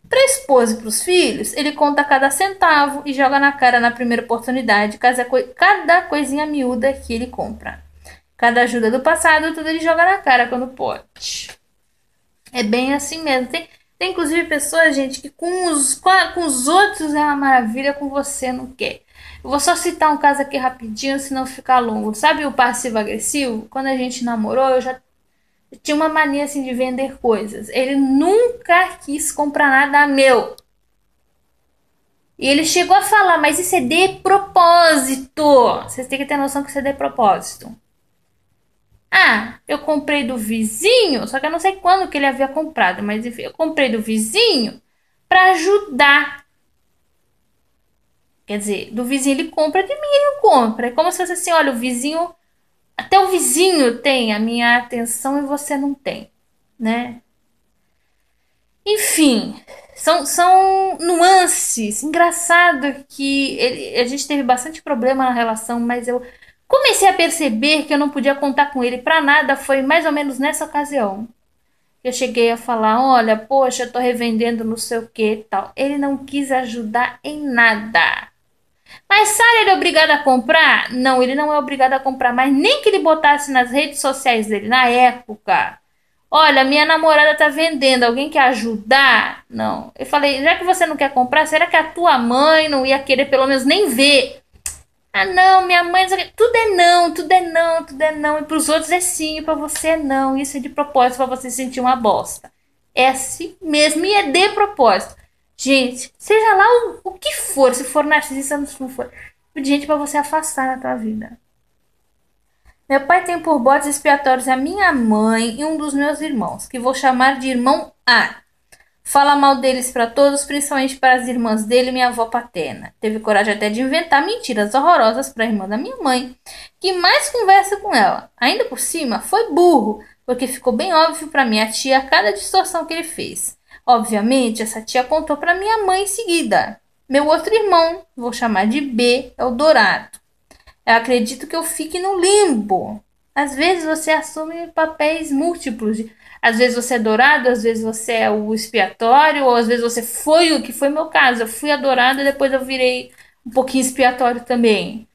Speaker 1: Para a esposa e para os filhos, ele conta cada centavo e joga na cara na primeira oportunidade cada coisinha miúda que ele compra. Cada ajuda do passado, tudo ele joga na cara quando pode. É bem assim mesmo. Tem inclusive pessoas, gente, que com os outros é uma maravilha, com você não quer. Eu vou só citar um caso aqui rapidinho, senão ficar longo. Sabe o passivo-agressivo? Quando a gente namorou, eu tinha uma mania assim de vender coisas. Ele nunca quis comprar nada meu. E ele chegou a falar, mas isso é de propósito. Vocês têm que ter noção que isso é de propósito. Ah, eu comprei do vizinho, só que eu não sei quando que ele havia comprado, mas enfim, eu comprei do vizinho para ajudar. Quer dizer, do vizinho ele compra, de mim ele não compra. É como se fosse assim, olha, o vizinho, até o vizinho tem a minha atenção e você não tem, né? Enfim, são nuances. Engraçado que a gente teve bastante problema na relação, mas eu comecei a perceber que eu não podia contar com ele para nada. Foi mais ou menos nessa ocasião. Eu cheguei a falar, olha, poxa, eu tô revendendo não sei o que e tal. Ele não quis ajudar em nada. Mas Sara, ele é obrigado a comprar? Não, ele não é obrigado a comprar, mas nem que ele botasse nas redes sociais dele, na época. Olha, minha namorada tá vendendo, alguém quer ajudar? Não. Eu falei, já que você não quer comprar, será que a tua mãe não ia querer pelo menos nem ver? Ah, não, minha mãe. Tudo é não, tudo é não, tudo é não. E pros outros é sim, e pra você é não. Isso é de propósito pra você sentir uma bosta. É assim mesmo e é de propósito. Gente, seja lá o que for, se for narcisista, se não for. Gente, pra você afastar na tua vida. Meu pai tem por bodes expiatórios a minha mãe e um dos meus irmãos, que vou chamar de irmão A. Fala mal deles para todos, principalmente para as irmãs dele e minha avó paterna. Teve coragem até de inventar mentiras horrorosas para a irmã da minha mãe, que mais conversa com ela. Ainda por cima, foi burro, porque ficou bem óbvio para minha tia cada distorção que ele fez. Obviamente, essa tia contou para minha mãe em seguida. Meu outro irmão, vou chamar de B, é o Dourado. Eu acredito que eu fique no limbo. Às vezes você assume papéis múltiplos. Às vezes você é dourado, às vezes você é o expiatório, ou às vezes você foi o que foi meu caso. Eu fui adorada e depois eu virei um pouquinho expiatório também.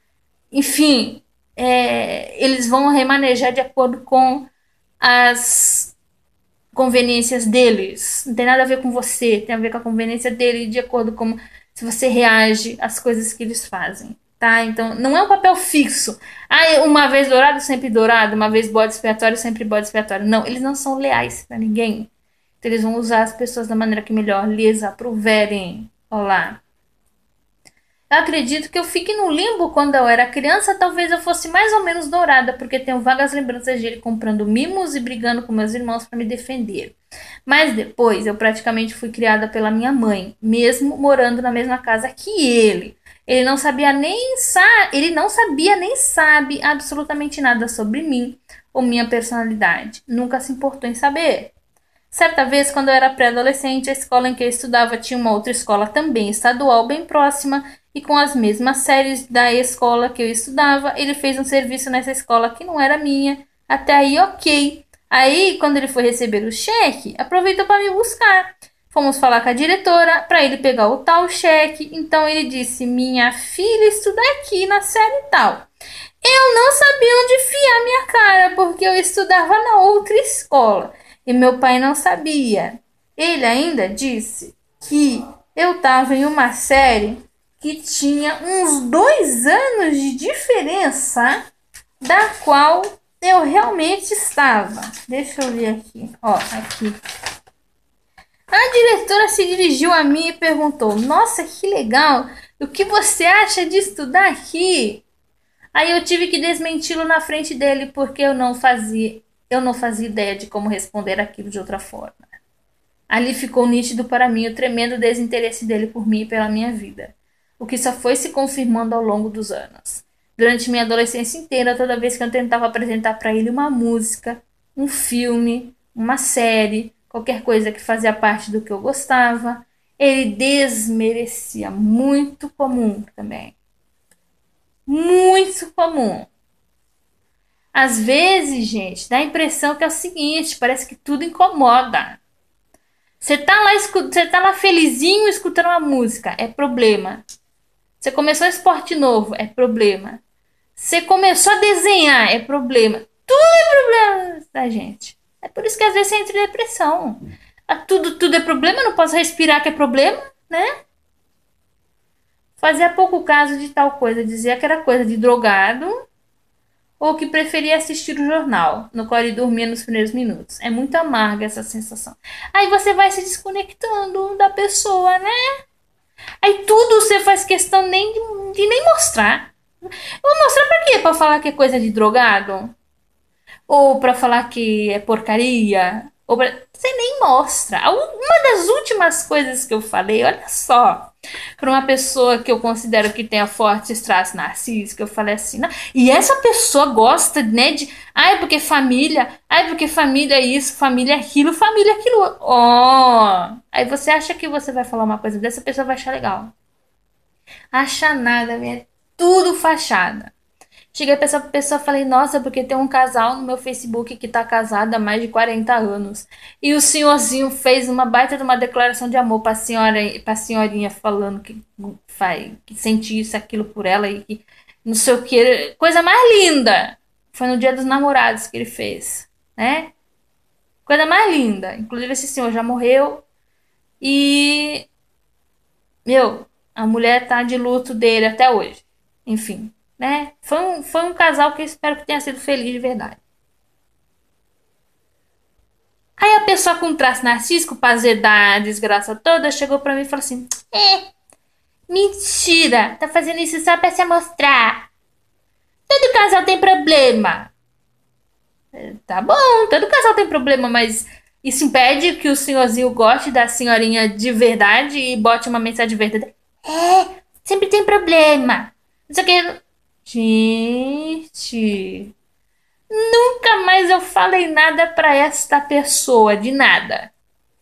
Speaker 1: Enfim, eles vão remanejar de acordo com as conveniências deles. Não tem nada a ver com você, tem a ver com a conveniência dele, de acordo com se você reage às coisas que eles fazem. Tá? Então, não é um papel fixo. Ah, uma vez dourado, sempre dourado. Uma vez bode expiatório, sempre bode expiatório. Não, eles não são leais para ninguém. Então, eles vão usar as pessoas da maneira que melhor lhes aprouverem. Olá. Eu acredito que eu fique no limbo quando eu era criança. Talvez eu fosse mais ou menos dourada, porque tenho vagas lembranças de ele comprando mimos e brigando com meus irmãos para me defender. Mas depois eu praticamente fui criada pela minha mãe, mesmo morando na mesma casa que ele. Ele não sabia nem sabe absolutamente nada sobre mim ou minha personalidade. Nunca se importou em saber. Certa vez, quando eu era pré-adolescente, a escola em que eu estudava tinha uma outra escola também estadual bem próxima e com as mesmas séries da escola que eu estudava. Ele fez um serviço nessa escola que não era minha. Até aí, ok. Aí, quando ele foi receber o cheque, aproveitou para me buscar. Fomos falar com a diretora para ele pegar o tal cheque. Então ele disse: minha filha estuda aqui na série tal. Eu não sabia onde enfiar minha cara, porque eu estudava na outra escola. E meu pai não sabia. Ele ainda disse que eu estava em uma série que tinha uns 2 anos de diferença, da qual Eu realmente estava. Deixa eu ver aqui. Ó, aqui. A diretora se dirigiu a mim e perguntou: Nossa, que legal! O que você acha de estudar aqui? Aí eu tive que desmenti-lo na frente dele porque eu não fazia ideia de como responder aquilo de outra forma. Ali ficou nítido para mim o tremendo desinteresse dele por mim e pela minha vida, o que só foi se confirmando ao longo dos anos. Durante minha adolescência inteira, toda vez que eu tentava apresentar para ele uma música, um filme, uma série, qualquer coisa que fazia parte do que eu gostava, ele desmerecia. Muito comum também. Muito comum. Às vezes, gente, dá a impressão que é o seguinte, parece que tudo incomoda. Você tá lá felizinho escutando uma música, é problema. Você começou um esporte novo, é problema. Você começou a desenhar, é problema. Tudo é problema da gente. É por isso que às vezes você entra em depressão. Tudo é problema, eu não posso respirar que é problema, né? Fazia pouco caso de tal coisa, dizia que era coisa de drogado ou que preferia assistir o jornal, no qual ele dormia nos primeiros minutos. É muito amarga essa sensação. Aí você vai se desconectando da pessoa, né? Aí tudo você faz questão nem de nem mostrar. Eu vou mostrar pra quê? Pra falar que é coisa de drogado? Ou pra falar que é porcaria? Você nem mostra. Uma das últimas coisas que eu falei, olha só, para uma pessoa que eu considero que tenha fortes traços narcisistas, que eu falei assim, não, e essa pessoa gosta, né, ai, porque família é isso, família é aquilo, família é aquilo. Ó, aí você acha que você vai falar uma coisa dessa, a pessoa vai achar legal. Acha nada, é tudo fachada. Cheguei pra essa pessoa e falei, nossa, porque tem um casal no meu Facebook que tá casado há mais de 40 anos. E o senhorzinho fez uma baita de uma declaração de amor pra senhora, pra senhorinha falando que sente isso, aquilo por ela e que não sei o que. Coisa mais linda. Foi no Dia dos Namorados que ele fez, né? Coisa mais linda. Inclusive esse senhor já morreu e, meu, a mulher tá de luto dele até hoje. Enfim, né? Foi um casal que eu espero que tenha sido feliz de verdade. Aí a pessoa com traço narcísico, pra azedar a desgraça toda, chegou pra mim e falou assim: Mentira! Tá fazendo isso só pra se amostrar. Todo casal tem problema. Tá bom, todo casal tem problema, mas isso impede que o senhorzinho goste da senhorinha de verdade e bote uma mensagem de verdade. Sempre tem problema. Não sei o que. Gente, nunca mais eu falei nada pra esta pessoa, de nada.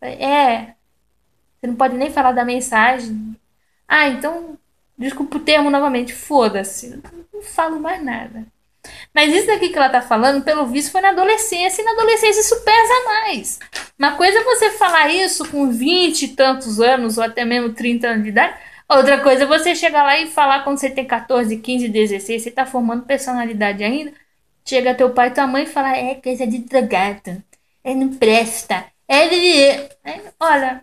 Speaker 1: Você não pode nem falar da mensagem. Ah, então, desculpa o termo novamente, foda-se. Não falo mais nada. Mas isso daqui que ela tá falando, pelo visto, foi na adolescência, e na adolescência isso pesa mais. Uma coisa é você falar isso com 20 e tantos anos, ou até mesmo 30 anos de idade. Outra coisa é você chegar lá e falar quando você tem 14, 15, 16, você tá formando personalidade ainda. Chega teu pai e tua mãe e fala, é coisa de drogado. Não presta. Olha,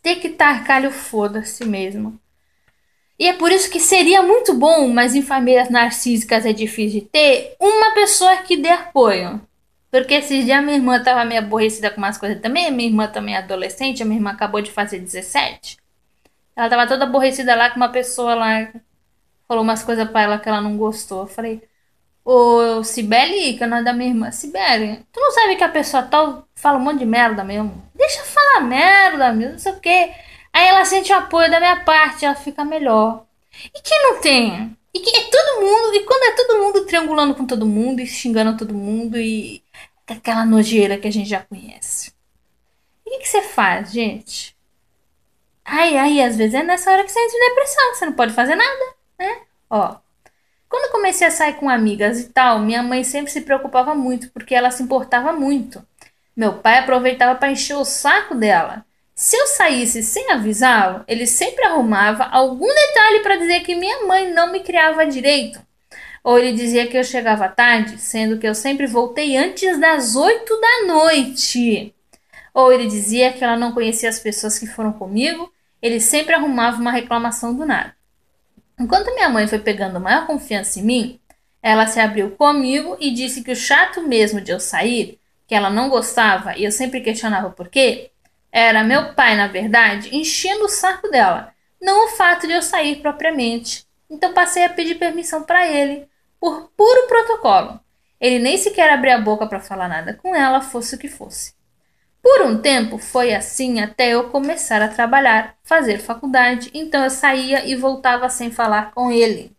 Speaker 1: tem que tacar o foda-se mesmo. E é por isso que seria muito bom, mas em famílias narcísicas é difícil de ter, uma pessoa que dê apoio. Porque esses dias minha irmã tava meio aborrecida com umas coisas também. Minha irmã também é adolescente, a minha irmã acabou de fazer 17. Ela tava toda aborrecida lá com uma pessoa lá, falou umas coisas pra ela que ela não gostou. Eu falei, ô Cibele, que é o nome da minha irmã, Cibele, tu não sabe que a pessoa tal fala um monte de merda mesmo? Deixa eu falar merda mesmo, não sei o quê. Aí ela sente o apoio da minha parte, ela fica melhor. E quem não tem? E que é todo mundo, e quando é todo mundo triangulando com todo mundo e xingando todo mundo e aquela nojeira que a gente já conhece. E o que você faz, gente? Aí, às vezes é nessa hora que você entra em depressão, que você não pode fazer nada, né? Ó, quando eu comecei a sair com amigas e tal, minha mãe sempre se preocupava muito, porque ela se importava muito. Meu pai aproveitava para encher o saco dela. Se eu saísse sem avisá-lo, ele sempre arrumava algum detalhe para dizer que minha mãe não me criava direito. Ou ele dizia que eu chegava tarde, sendo que eu sempre voltei antes das 8 da noite. Ou ele dizia que ela não conhecia as pessoas que foram comigo, ele sempre arrumava uma reclamação do nada. Enquanto minha mãe foi pegando maior confiança em mim, Ela se abriu comigo e disse que o chato mesmo de eu sair, que ela não gostava e eu sempre questionava por quê, era meu pai, na verdade, enchendo o saco dela, não o fato de eu sair propriamente. Então passei a pedir permissão para ele, por puro protocolo. Ele nem sequer abria a boca para falar nada com ela, fosse o que fosse. Por um tempo foi assim até eu começar a trabalhar, fazer faculdade, então eu saía e voltava sem falar com ele.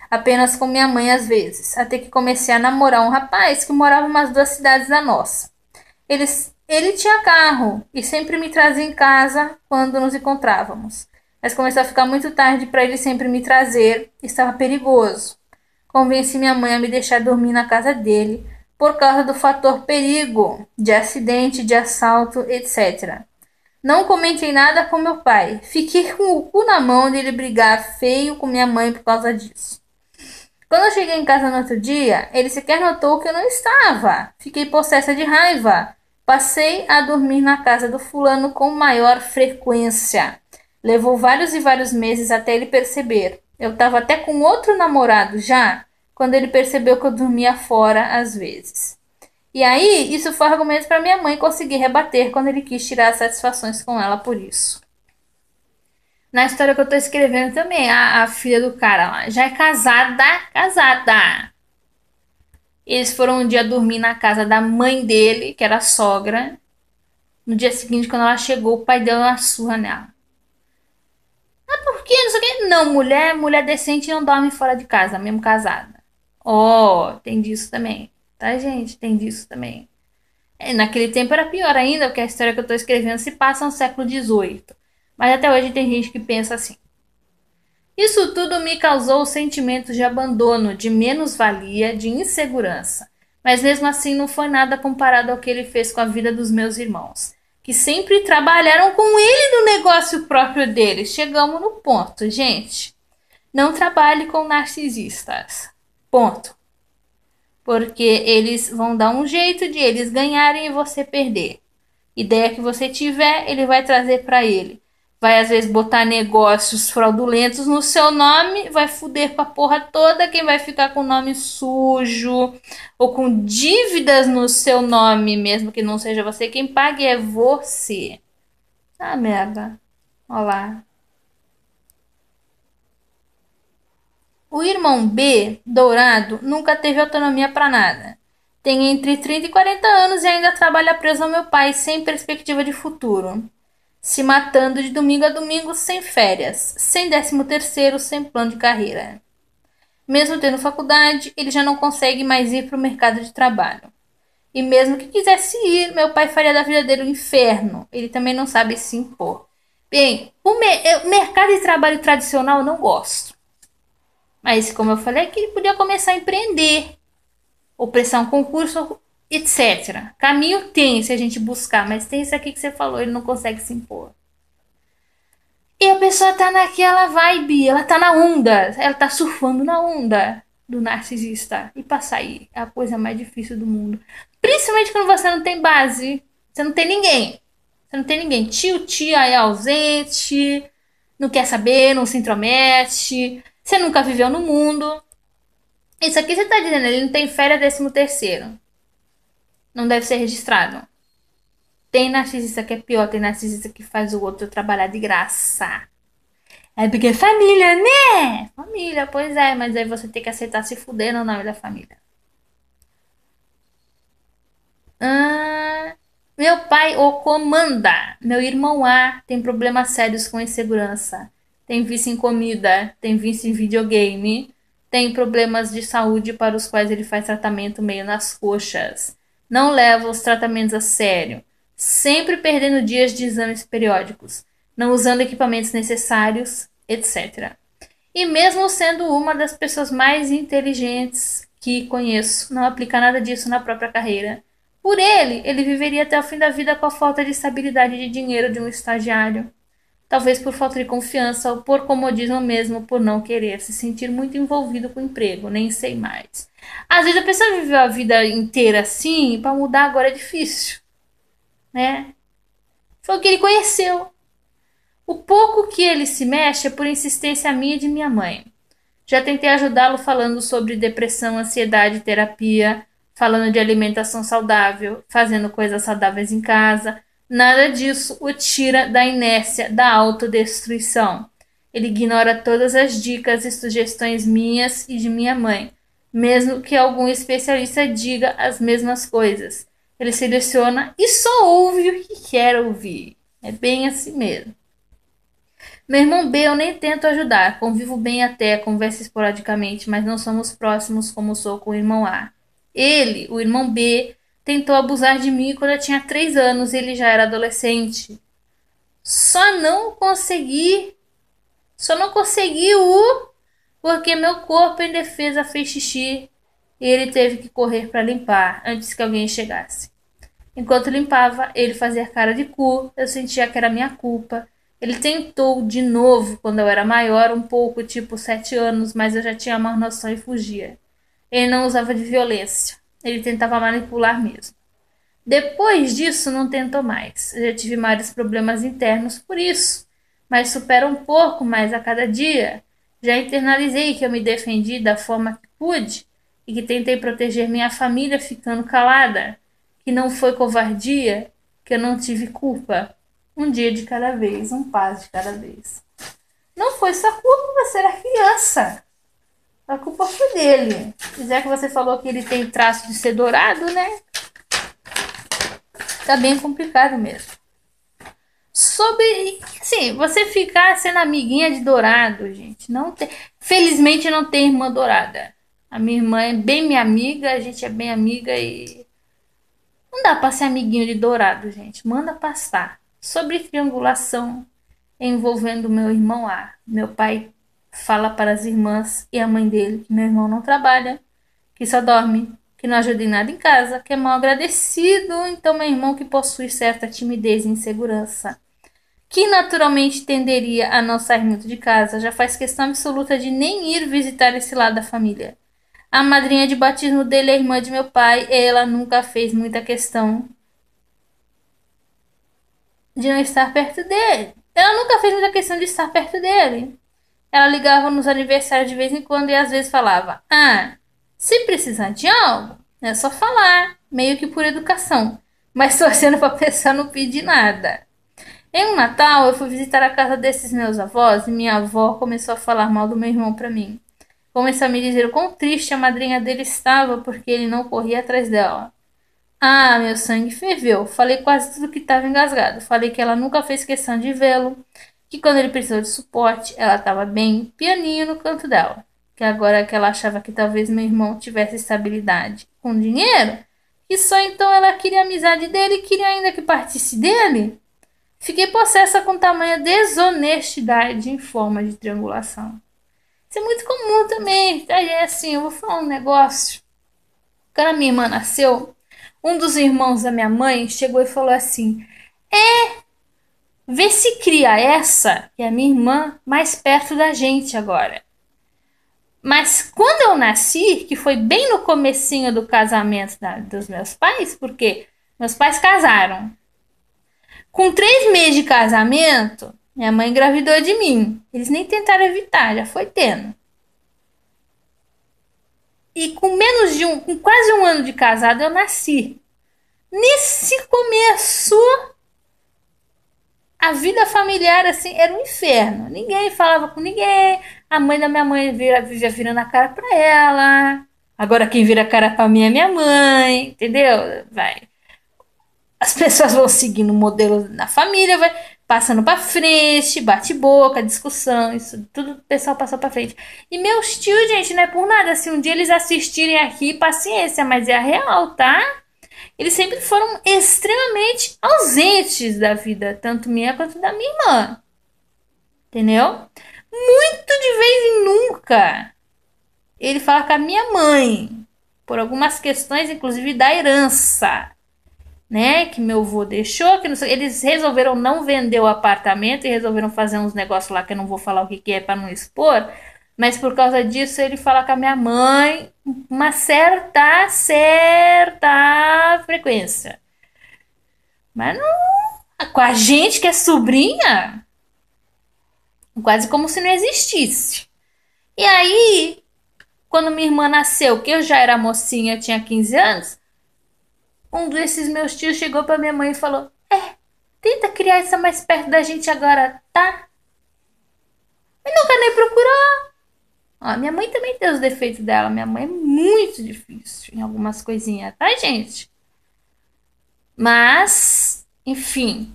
Speaker 1: Apenas com minha mãe às vezes, até que comecei a namorar um rapaz que morava umas 2 cidades da nossa. Ele tinha carro e sempre me trazia em casa quando nos encontrávamos. Mas começou a ficar muito tarde para ele sempre me trazer, estava perigoso. Convenci minha mãe a me deixar dormir na casa dele por causa do fator perigo, de acidente, de assalto, etc. Não comentei nada com meu pai. Fiquei com o cu na mão de ele brigar feio com minha mãe por causa disso. Quando eu cheguei em casa no outro dia, ele sequer notou que eu não estava. Fiquei possessa de raiva. Passei a dormir na casa do fulano com maior frequência. Levou vários e vários meses até ele perceber. Eu estava até com outro namorado já, quando ele percebeu que eu dormia fora às vezes. E aí, isso foi argumento para minha mãe conseguir rebater quando ele quis tirar satisfações com ela por isso. Na história que eu tô escrevendo também, a filha do cara lá já é casada, casada. Eles foram um dia dormir na casa da mãe dele, que era a sogra. No dia seguinte, quando ela chegou, o pai deu uma surra nela. Ah, por quê? Não sei o quê. Não, mulher decente não dorme fora de casa, mesmo casada. Oh, tem disso também. Tá, gente? Tem disso também. Naquele tempo era pior ainda, porque a história que eu tô escrevendo se passa no século XVIII. Mas até hoje tem gente que pensa assim. Isso tudo me causou sentimentos de abandono, de menos-valia, de insegurança. Mas mesmo assim não foi nada comparado ao que ele fez com a vida dos meus irmãos, que sempre trabalharam com ele no negócio próprio deles. Chegamos no ponto, gente. Não trabalhe com narcisistas. Ponto. Porque eles vão dar um jeito de eles ganharem e você perder. Ideia que você tiver, ele vai trazer para ele. Vai às vezes botar negócios fraudulentos no seu nome, vai foder com a porra toda. Quem vai ficar com o nome sujo ou com dívidas no seu nome, mesmo que não seja você quem pague, é você. Ah, merda. Olha lá. O irmão B, Dourado, nunca teve autonomia para nada. Tem entre 30 e 40 anos e ainda trabalha preso ao meu pai, sem perspectiva de futuro. Se matando de domingo a domingo, sem férias, sem 13º, sem plano de carreira. Mesmo tendo faculdade, ele já não consegue mais ir para o mercado de trabalho. E mesmo que quisesse ir, meu pai faria da vida dele um inferno. Ele também não sabe se impor. Bem, o mercado de trabalho tradicional eu não gosto. Mas, como eu falei, é que ele podia começar a empreender, ou prestar um concurso, etc. Caminho tem se a gente buscar, mas tem isso aqui que você falou, ele não consegue se impor. E a pessoa tá naquela vibe, ela tá na onda, ela tá surfando na onda do narcisista. E pra sair é a coisa mais difícil do mundo. Principalmente quando você não tem base, você não tem ninguém. Você não tem ninguém. Tio, tia é ausente, não quer saber, não se intromete, você nunca viveu no mundo. Isso aqui você tá dizendo, ele não tem férias 13º. Não deve ser registrado. Tem narcisista que é pior, tem narcisista que faz o outro trabalhar de graça. É porque é família, né? Família, pois é, mas aí você tem que aceitar se fuder no nome da família. Meu pai o comanda. Meu irmão A tem problemas sérios com insegurança. Tem vício em comida, tem vício em videogame, tem problemas de saúde para os quais ele faz tratamento meio nas coxas. Não leva os tratamentos a sério. Sempre perdendo dias de exames periódicos. Não usando equipamentos necessários, etc. E mesmo sendo uma das pessoas mais inteligentes que conheço, não aplica nada disso na própria carreira. Por ele viveria até o fim da vida com a falta de estabilidade de dinheiro de um estagiário. Talvez por falta de confiança ou por comodismo mesmo, por não querer se sentir muito envolvido com o emprego, nem sei mais. Às vezes a pessoa viveu a vida inteira assim, e para mudar agora é difícil, né? Foi o que ele conheceu. O pouco que ele se mexe é por insistência minha e de minha mãe. Já tentei ajudá-lo falando sobre depressão, ansiedade, terapia, falando de alimentação saudável, fazendo coisas saudáveis em casa. Nada disso o tira da inércia, da autodestruição. Ele ignora todas as dicas e sugestões minhas e de minha mãe, mesmo que algum especialista diga as mesmas coisas. Ele seleciona e só ouve o que quer ouvir. É bem assim mesmo. Meu irmão B eu nem tento ajudar, convivo bem até, converso esporadicamente, mas não somos próximos como sou com o irmão A. Ele, o irmão B, tentou abusar de mim quando eu tinha 3 anos e ele já era adolescente. Só não conseguiu porque meu corpo em defesa fez xixi e ele teve que correr para limpar antes que alguém chegasse. Enquanto limpava, ele fazia cara de cu, eu sentia que era minha culpa. Ele tentou de novo quando eu era maior, um pouco, tipo 7 anos, mas eu já tinha mais noção e fugia. Ele não usava de violência, ele tentava manipular mesmo. Depois disso, não tentou mais. Eu já tive maiores problemas internos por isso, mas supera um pouco mais a cada dia. Já internalizei que eu me defendi da forma que pude e que tentei proteger minha família ficando calada, que não foi covardia, que eu não tive culpa. Um dia de cada vez, um passo de cada vez. Não foi sua culpa, você era criança. A culpa foi dele. Já que você falou que ele tem traço de ser dourado, né? Tá bem complicado mesmo. Sobre, sim, você ficar sendo amiguinha de dourado, gente, não tem, felizmente não tem irmã dourada. A minha irmã é bem minha amiga, a gente é bem amiga e não dá pra ser amiguinho de dourado, gente. Manda passar. Sobre triangulação envolvendo meu irmão A. Meu pai fala para as irmãs e a mãe dele que meu irmão não trabalha, que só dorme, que não ajuda em nada em casa, que é mal agradecido. Então, meu irmão que possui certa timidez e insegurança, que naturalmente tenderia a não sair muito de casa, já faz questão absoluta de nem ir visitar esse lado da família. A madrinha de batismo dele é irmã de meu pai, e ela nunca fez muita questão de não estar perto dele. Ela nunca fez muita questão de estar perto dele. Ela ligava nos aniversários de vez em quando e às vezes falava: Ah, se precisar de algo, é só falar, meio que por educação, mas torcendo pra pessoa não pedir nada. Em um Natal, eu fui visitar a casa desses meus avós e minha avó começou a falar mal do meu irmão pra mim. Começou a me dizer o quão triste a madrinha dele estava porque ele não corria atrás dela. Ah, meu sangue ferveu. Falei quase tudo que estava engasgado. Falei que ela nunca fez questão de vê-lo, que quando ele precisou de suporte, ela estava bem, pianinho no canto dela. Que agora que ela achava que talvez meu irmão tivesse estabilidade com dinheiro, que só então ela queria a amizade dele e queria ainda que partisse dele. Fiquei possessa com tamanha desonestidade em forma de triangulação. Isso é muito comum também. É assim, eu vou falar um negócio. Quando a minha irmã nasceu, um dos irmãos da minha mãe chegou e falou assim: Vê se cria essa, que é a minha irmã, mais perto da gente agora. Mas quando eu nasci, que foi bem no comecinho do casamento dos meus pais, porque meus pais casaram. Com 3 meses de casamento, minha mãe engravidou de mim. Eles nem tentaram evitar, já foi tendo. E com quase um ano de casado, eu nasci. Nesse começo, a vida familiar, assim, era um inferno. Ninguém falava com ninguém. A mãe da minha mãe vivia virando a cara pra ela. Agora quem vira a cara pra mim é minha mãe, entendeu? Vai. As pessoas vão seguindo o modelo na família, vai passando pra frente, bate-boca, discussão, isso tudo o pessoal passou pra frente. E meus tios, gente, não é por nada. Se um dia eles assistirem aqui, paciência, mas é a real, tá? Eles sempre foram extremamente ausentes da vida, tanto minha quanto da minha irmã. Entendeu? Muito de vez em nunca. Ele fala com a minha mãe, por algumas questões, inclusive da herança, né? Que meu avô deixou, que não sei, eles resolveram não vender o apartamento e resolveram fazer uns negócios lá que eu não vou falar o que que é para não expor. Mas por causa disso ele fala com a minha mãe uma certa frequência. Mas não, com a gente que é sobrinha, quase como se não existisse. E aí, quando minha irmã nasceu, que eu já era mocinha, eu tinha 15 anos, um desses meus tios chegou pra minha mãe e falou: tenta criar essa mais perto da gente agora, tá? E nunca nem procurou. Ó, minha mãe também tem os defeitos dela. Minha mãe é muito difícil em algumas coisinhas, tá, gente? Mas, enfim,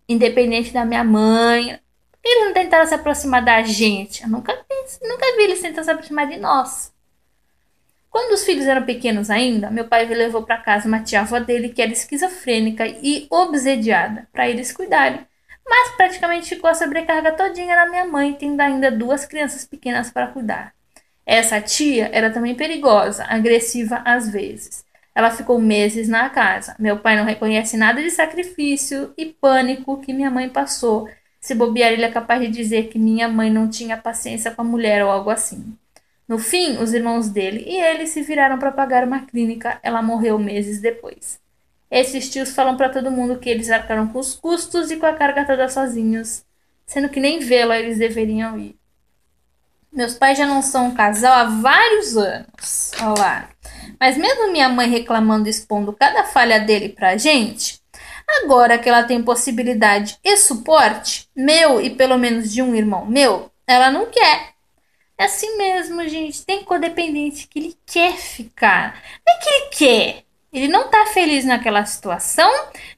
Speaker 1: independente da minha mãe, eles não tentaram se aproximar da gente. Eu nunca vi eles tentando se aproximar de nós. Quando os filhos eram pequenos ainda, meu pai levou para casa uma tia-avó dele que era esquizofrênica e obsediada para eles cuidarem. Mas praticamente ficou a sobrecarga todinha na minha mãe, tendo ainda duas crianças pequenas para cuidar. Essa tia era também perigosa, agressiva às vezes. Ela ficou meses na casa. Meu pai não reconhece nada de sacrifício e pânico que minha mãe passou. Se bobear, ele é capaz de dizer que minha mãe não tinha paciência com a mulher ou algo assim. No fim, os irmãos dele e ele se viraram para pagar uma clínica. Ela morreu meses depois. Esses tios falam para todo mundo que eles arcaram com os custos e com a carga toda sozinhos, sendo que nem vê-la eles deveriam ir. Meus pais já não são um casal há vários anos. Olha lá. Mas mesmo minha mãe reclamando e expondo cada falha dele pra gente, agora que ela tem possibilidade e suporte, meu e pelo menos de um irmão meu, ela não quer. É assim mesmo, gente. Tem codependente que ele quer ficar. Não é que ele quer. Ele não tá feliz naquela situação,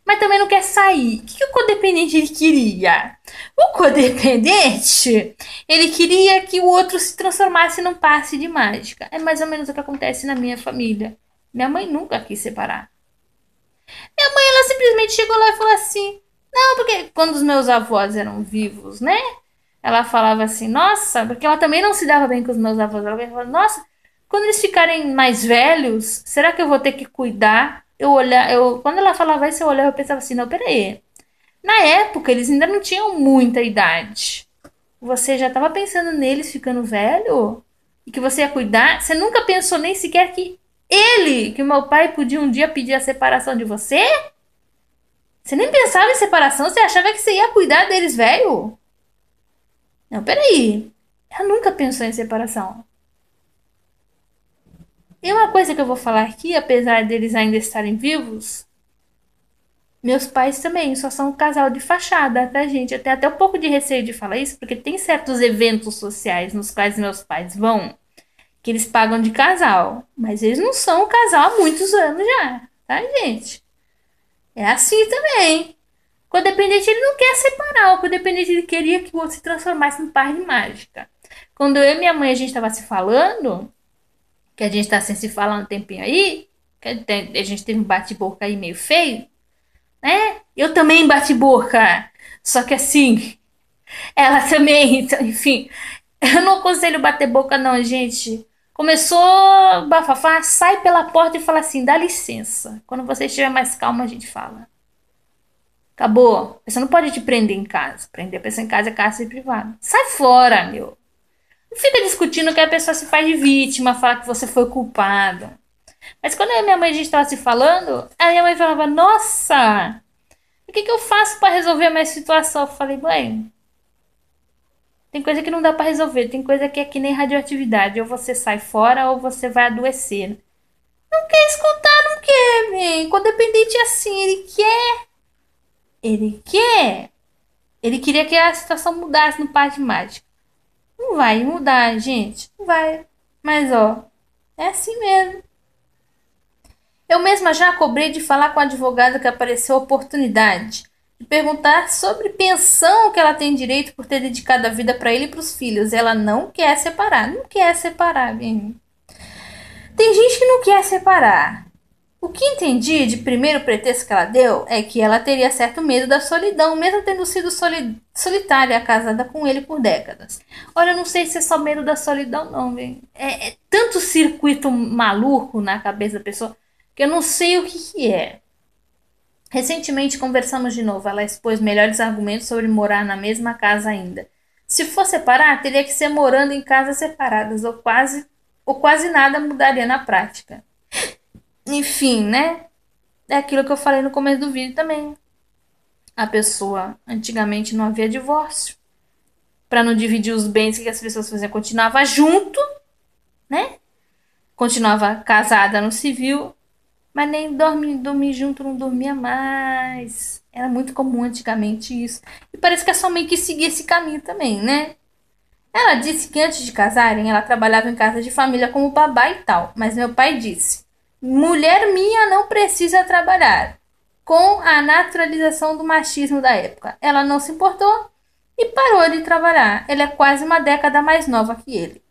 Speaker 1: mas também não quer sair. O que o codependente ele queria? O codependente, ele queria que o outro se transformasse num passe de mágica. É mais ou menos o que acontece na minha família. Minha mãe nunca quis separar. Minha mãe, ela simplesmente chegou lá e falou assim: não, porque quando os meus avós eram vivos, né? Ela falava assim, nossa, porque ela também não se dava bem com os meus avós. Ela falava, nossa, quando eles ficarem mais velhos, será que eu vou ter que cuidar? Quando ela falava isso, eu olhava e pensava assim, não, peraí. Na época, eles ainda não tinham muita idade. Você já estava pensando neles ficando velho? E que você ia cuidar? Você nunca pensou nem sequer que o meu pai podia um dia pedir a separação de você? Você nem pensava em separação, você achava que você ia cuidar deles velho? Não, peraí. Ela nunca pensou em separação. E uma coisa que eu vou falar aqui, apesar deles ainda estarem vivos, meus pais também só são um casal de fachada, tá, gente? Eu tenho até um pouco de receio de falar isso, porque tem certos eventos sociais nos quais meus pais vão, que eles pagam de casal. Mas eles não são um casal há muitos anos já, tá, gente? É assim também. O codependente ele não quer separar, o codependente ele queria que o outro se transformasse em par de mágica. Quando eu e minha mãe a gente tava se falando, que a gente tá sem se falar um tempinho aí, que a gente teve um bate-boca aí meio feio, né? Eu também bati boca. Só que assim, ela também, então, enfim, eu não aconselho bater boca não, gente. Começou bafafá, sai pela porta e fala assim, dá licença. Quando você estiver mais calma, a gente fala. Acabou. Você não pode te prender em casa. Prender a pessoa em casa é cárcere privado. Sai fora, meu. Não fica discutindo que a pessoa se faz de vítima, fala que você foi culpado. Mas quando eu e minha mãe a gente estava se falando, a minha mãe falava, nossa, o que eu faço para resolver a minha situação? Eu falei, mãe, tem coisa que não dá para resolver, tem coisa que é que nem radioatividade, ou você sai fora ou você vai adoecer. Não quer escutar, não quer, vem. Codependente é assim, ele quer. Ele quer. Ele queria que a situação mudasse no par de mágica. Não vai mudar, gente. Não vai. Mas, ó, é assim mesmo. Eu mesma já cobrei de falar com a advogada que apareceu a oportunidade. De perguntar sobre pensão que ela tem direito por ter dedicado a vida para ele e para os filhos. Ela não quer separar. Não quer separar, bem. Tem gente que não quer separar. O que entendi de primeiro pretexto que ela deu é que ela teria certo medo da solidão, mesmo tendo sido solitária, casada com ele por décadas. Olha, eu não sei se é só medo da solidão, não, velho. É tanto circuito maluco na cabeça da pessoa que eu não sei o que é. Recentemente conversamos de novo. Ela expôs melhores argumentos sobre morar na mesma casa ainda. Se for separar, teria que ser morando em casas separadas, ou quase nada mudaria na prática. Enfim, né? É aquilo que eu falei no começo do vídeo também. A pessoa, antigamente não havia divórcio. para não dividir os bens que as pessoas faziam. Continuava junto, né? Continuava casada no civil, mas nem dormir junto não dormia mais. Era muito comum antigamente isso. E parece que a sua mãe quis seguir esse caminho também, né? Ela disse que antes de casarem, ela trabalhava em casa de família como babá e tal. Mas meu pai disse: mulher minha não precisa trabalhar. Com a naturalização do machismo da época, ela não se importou e parou de trabalhar. Ela é quase uma década mais nova que ele.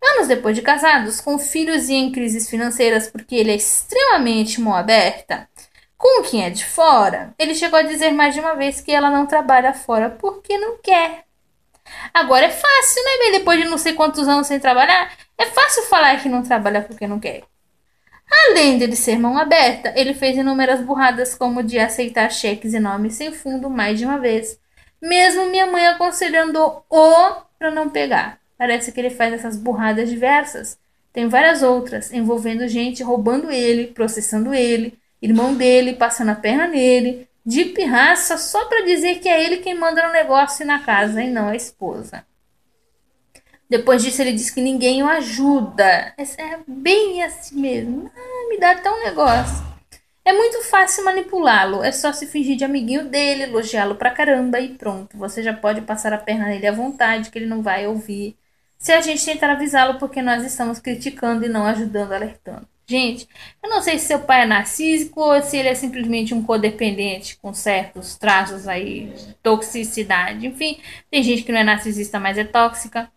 Speaker 1: Anos depois de casados, com filhos e em crises financeiras porque ele é extremamente mão aberta, com quem é de fora, ele chegou a dizer mais de uma vez que ela não trabalha fora porque não quer. Agora é fácil, né, bem? Depois de não sei quantos anos sem trabalhar, é fácil falar que não trabalha porque não quer. Além de ele ser mão aberta, ele fez inúmeras burradas, como de aceitar cheques e nomes sem fundo mais de uma vez. Mesmo minha mãe aconselhando-o para não pegar. Parece que ele faz essas burradas diversas. Tem várias outras, envolvendo gente roubando ele, processando ele, irmão dele, passando a perna nele, de pirraça só para dizer que é ele quem manda no negócio e na casa, e não a esposa. Depois disso, ele diz que ninguém o ajuda. É bem assim mesmo. Ah, me dá até um negócio. É muito fácil manipulá-lo. É só se fingir de amiguinho dele, elogiá-lo pra caramba e pronto. Você já pode passar a perna nele à vontade, que ele não vai ouvir. Se a gente tentar avisá-lo, porque nós estamos criticando e não ajudando, alertando. Gente, eu não sei se seu pai é narcísico ou se ele é simplesmente um codependente com certos traços aí de toxicidade. Enfim, tem gente que não é narcisista, mas é tóxica.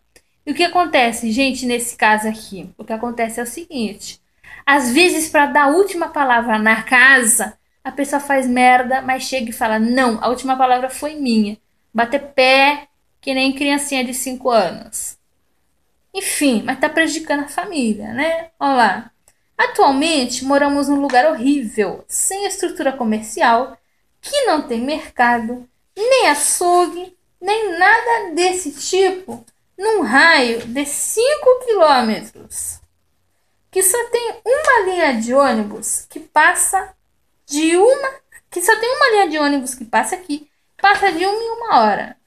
Speaker 1: E o que acontece, gente, nesse caso aqui? O que acontece é o seguinte: às vezes, para dar a última palavra na casa, a pessoa faz merda, mas chega e fala: não, a última palavra foi minha. Bater pé, que nem criancinha de 5 anos. Enfim, mas tá prejudicando a família, né? Olha lá. Atualmente, moramos num lugar horrível, sem estrutura comercial, que não tem mercado, nem açougue, nem nada desse tipo, num raio de 5 quilômetros, que só tem uma linha de ônibus que passa de uma, que só tem uma linha de ônibus que passa aqui, passa de 1 em 1 hora.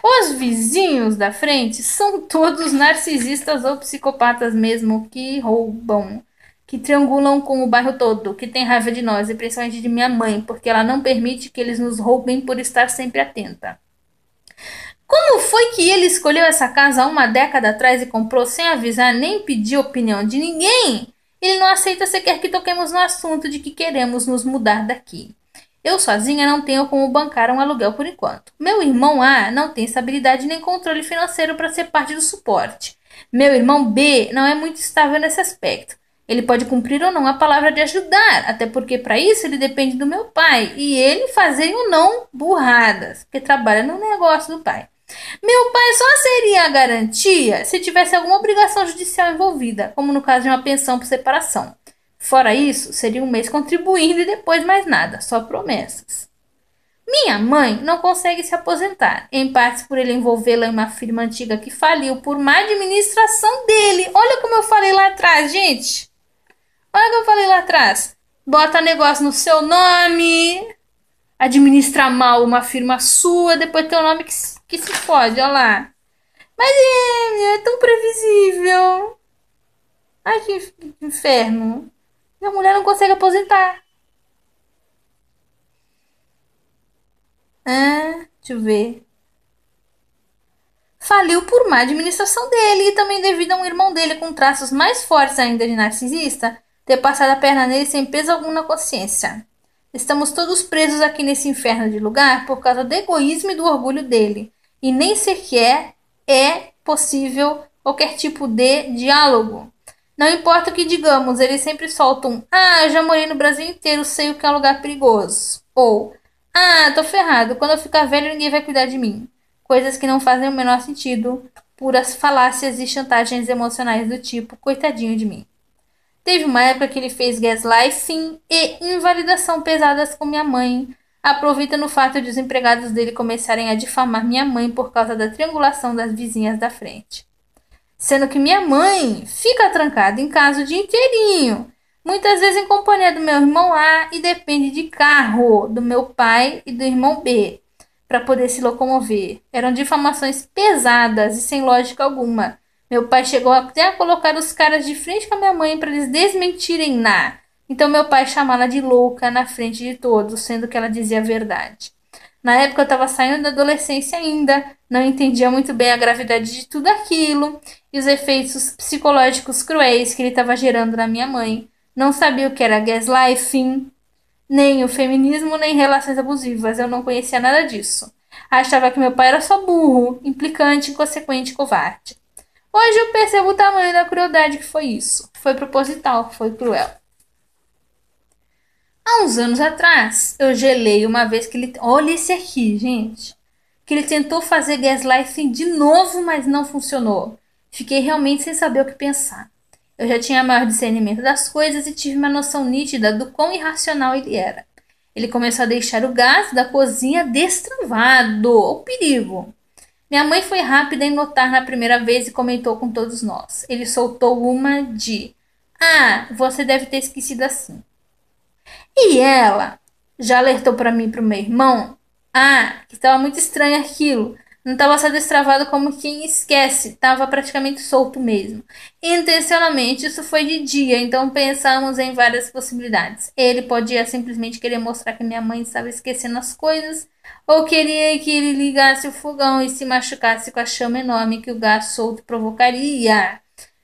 Speaker 1: Os vizinhos da frente são todos narcisistas ou psicopatas mesmo, que roubam, que triangulam com o bairro todo, que tem raiva de nós e principalmente de minha mãe, porque ela não permite que eles nos roubem por estar sempre atenta. Como foi que ele escolheu essa casa há uma década atrás e comprou sem avisar nem pedir opinião de ninguém? Ele não aceita sequer que toquemos no assunto de que queremos nos mudar daqui. Eu sozinha não tenho como bancar um aluguel por enquanto. Meu irmão A não tem estabilidade nem controle financeiro para ser parte do suporte. Meu irmão B não é muito estável nesse aspecto. Ele pode cumprir ou não a palavra de ajudar, até porque para isso ele depende do meu pai e ele fazer ou não burradas, porque trabalha no negócio do pai. Meu pai só seria a garantia se tivesse alguma obrigação judicial envolvida, como no caso de uma pensão por separação. Fora isso, seria um mês contribuindo e depois mais nada, só promessas. Minha mãe não consegue se aposentar, em parte por ele envolvê-la em uma firma antiga que faliu por má administração dele. Olha como eu falei lá atrás, gente. Olha o que eu falei lá atrás. Bota negócio no seu nome, administra mal uma firma sua, depois tem um nome que se fode, olha lá. Mas é tão previsível. Ai, que inferno. E a mulher não consegue aposentar. Deixa eu ver. Faliu por má administração dele e também devido a um irmão dele com traços mais fortes ainda de narcisista ter passado a perna nele sem peso algum na consciência. Estamos todos presos aqui nesse inferno de lugar por causa do egoísmo e do orgulho dele. E nem sequer é possível qualquer tipo de diálogo. Não importa o que digamos, eles sempre soltam: ah, eu já morei no Brasil inteiro, sei o que é um lugar perigoso. Ou: ah, tô ferrado, quando eu ficar velho ninguém vai cuidar de mim. Coisas que não fazem o menor sentido, puras falácias e chantagens emocionais do tipo: coitadinho de mim. Teve uma época que ele fez gaslighting e invalidação pesadas com minha mãe. Aproveita no fato de os empregados dele começarem a difamar minha mãe por causa da triangulação das vizinhas da frente. Sendo que minha mãe fica trancada em casa o dia inteirinho, muitas vezes em companhia do meu irmão A e depende de carro do meu pai e do irmão B. para poder se locomover. Eram difamações pesadas e sem lógica alguma. Meu pai chegou até a colocar os caras de frente com a minha mãe para eles desmentirem na. Então meu pai chamava ela de louca na frente de todos, sendo que ela dizia a verdade. Na época eu estava saindo da adolescência ainda, não entendia muito bem a gravidade de tudo aquilo e os efeitos psicológicos cruéis que ele estava gerando na minha mãe. Não sabia o que era gaslighting, nem o feminismo, nem relações abusivas. Eu não conhecia nada disso. Achava que meu pai era só burro, implicante, inconsequente e covarde. Hoje eu percebo o tamanho da crueldade que foi isso. Foi proposital, foi cruel. Há uns anos atrás, eu gelei uma vez que ele... Olha esse aqui, gente. Que ele tentou fazer gaslighting de novo, mas não funcionou. Fiquei realmente sem saber o que pensar. Eu já tinha maior discernimento das coisas e tive uma noção nítida do quão irracional ele era. Ele começou a deixar o gás da cozinha destravado. O perigo. Minha mãe foi rápida em notar na primeira vez e comentou com todos nós. Ele soltou uma de: "Ah, você deve ter esquecido assim." E ela já alertou para mim e para o meu irmão, que estava muito estranho aquilo. Não estava só destravado como quem esquece, estava praticamente solto mesmo. Intencionalmente, isso foi de dia, então pensamos em várias possibilidades. Ele podia simplesmente querer mostrar que minha mãe estava esquecendo as coisas, ou queria que ele ligasse o fogão e se machucasse com a chama enorme que o gás solto provocaria,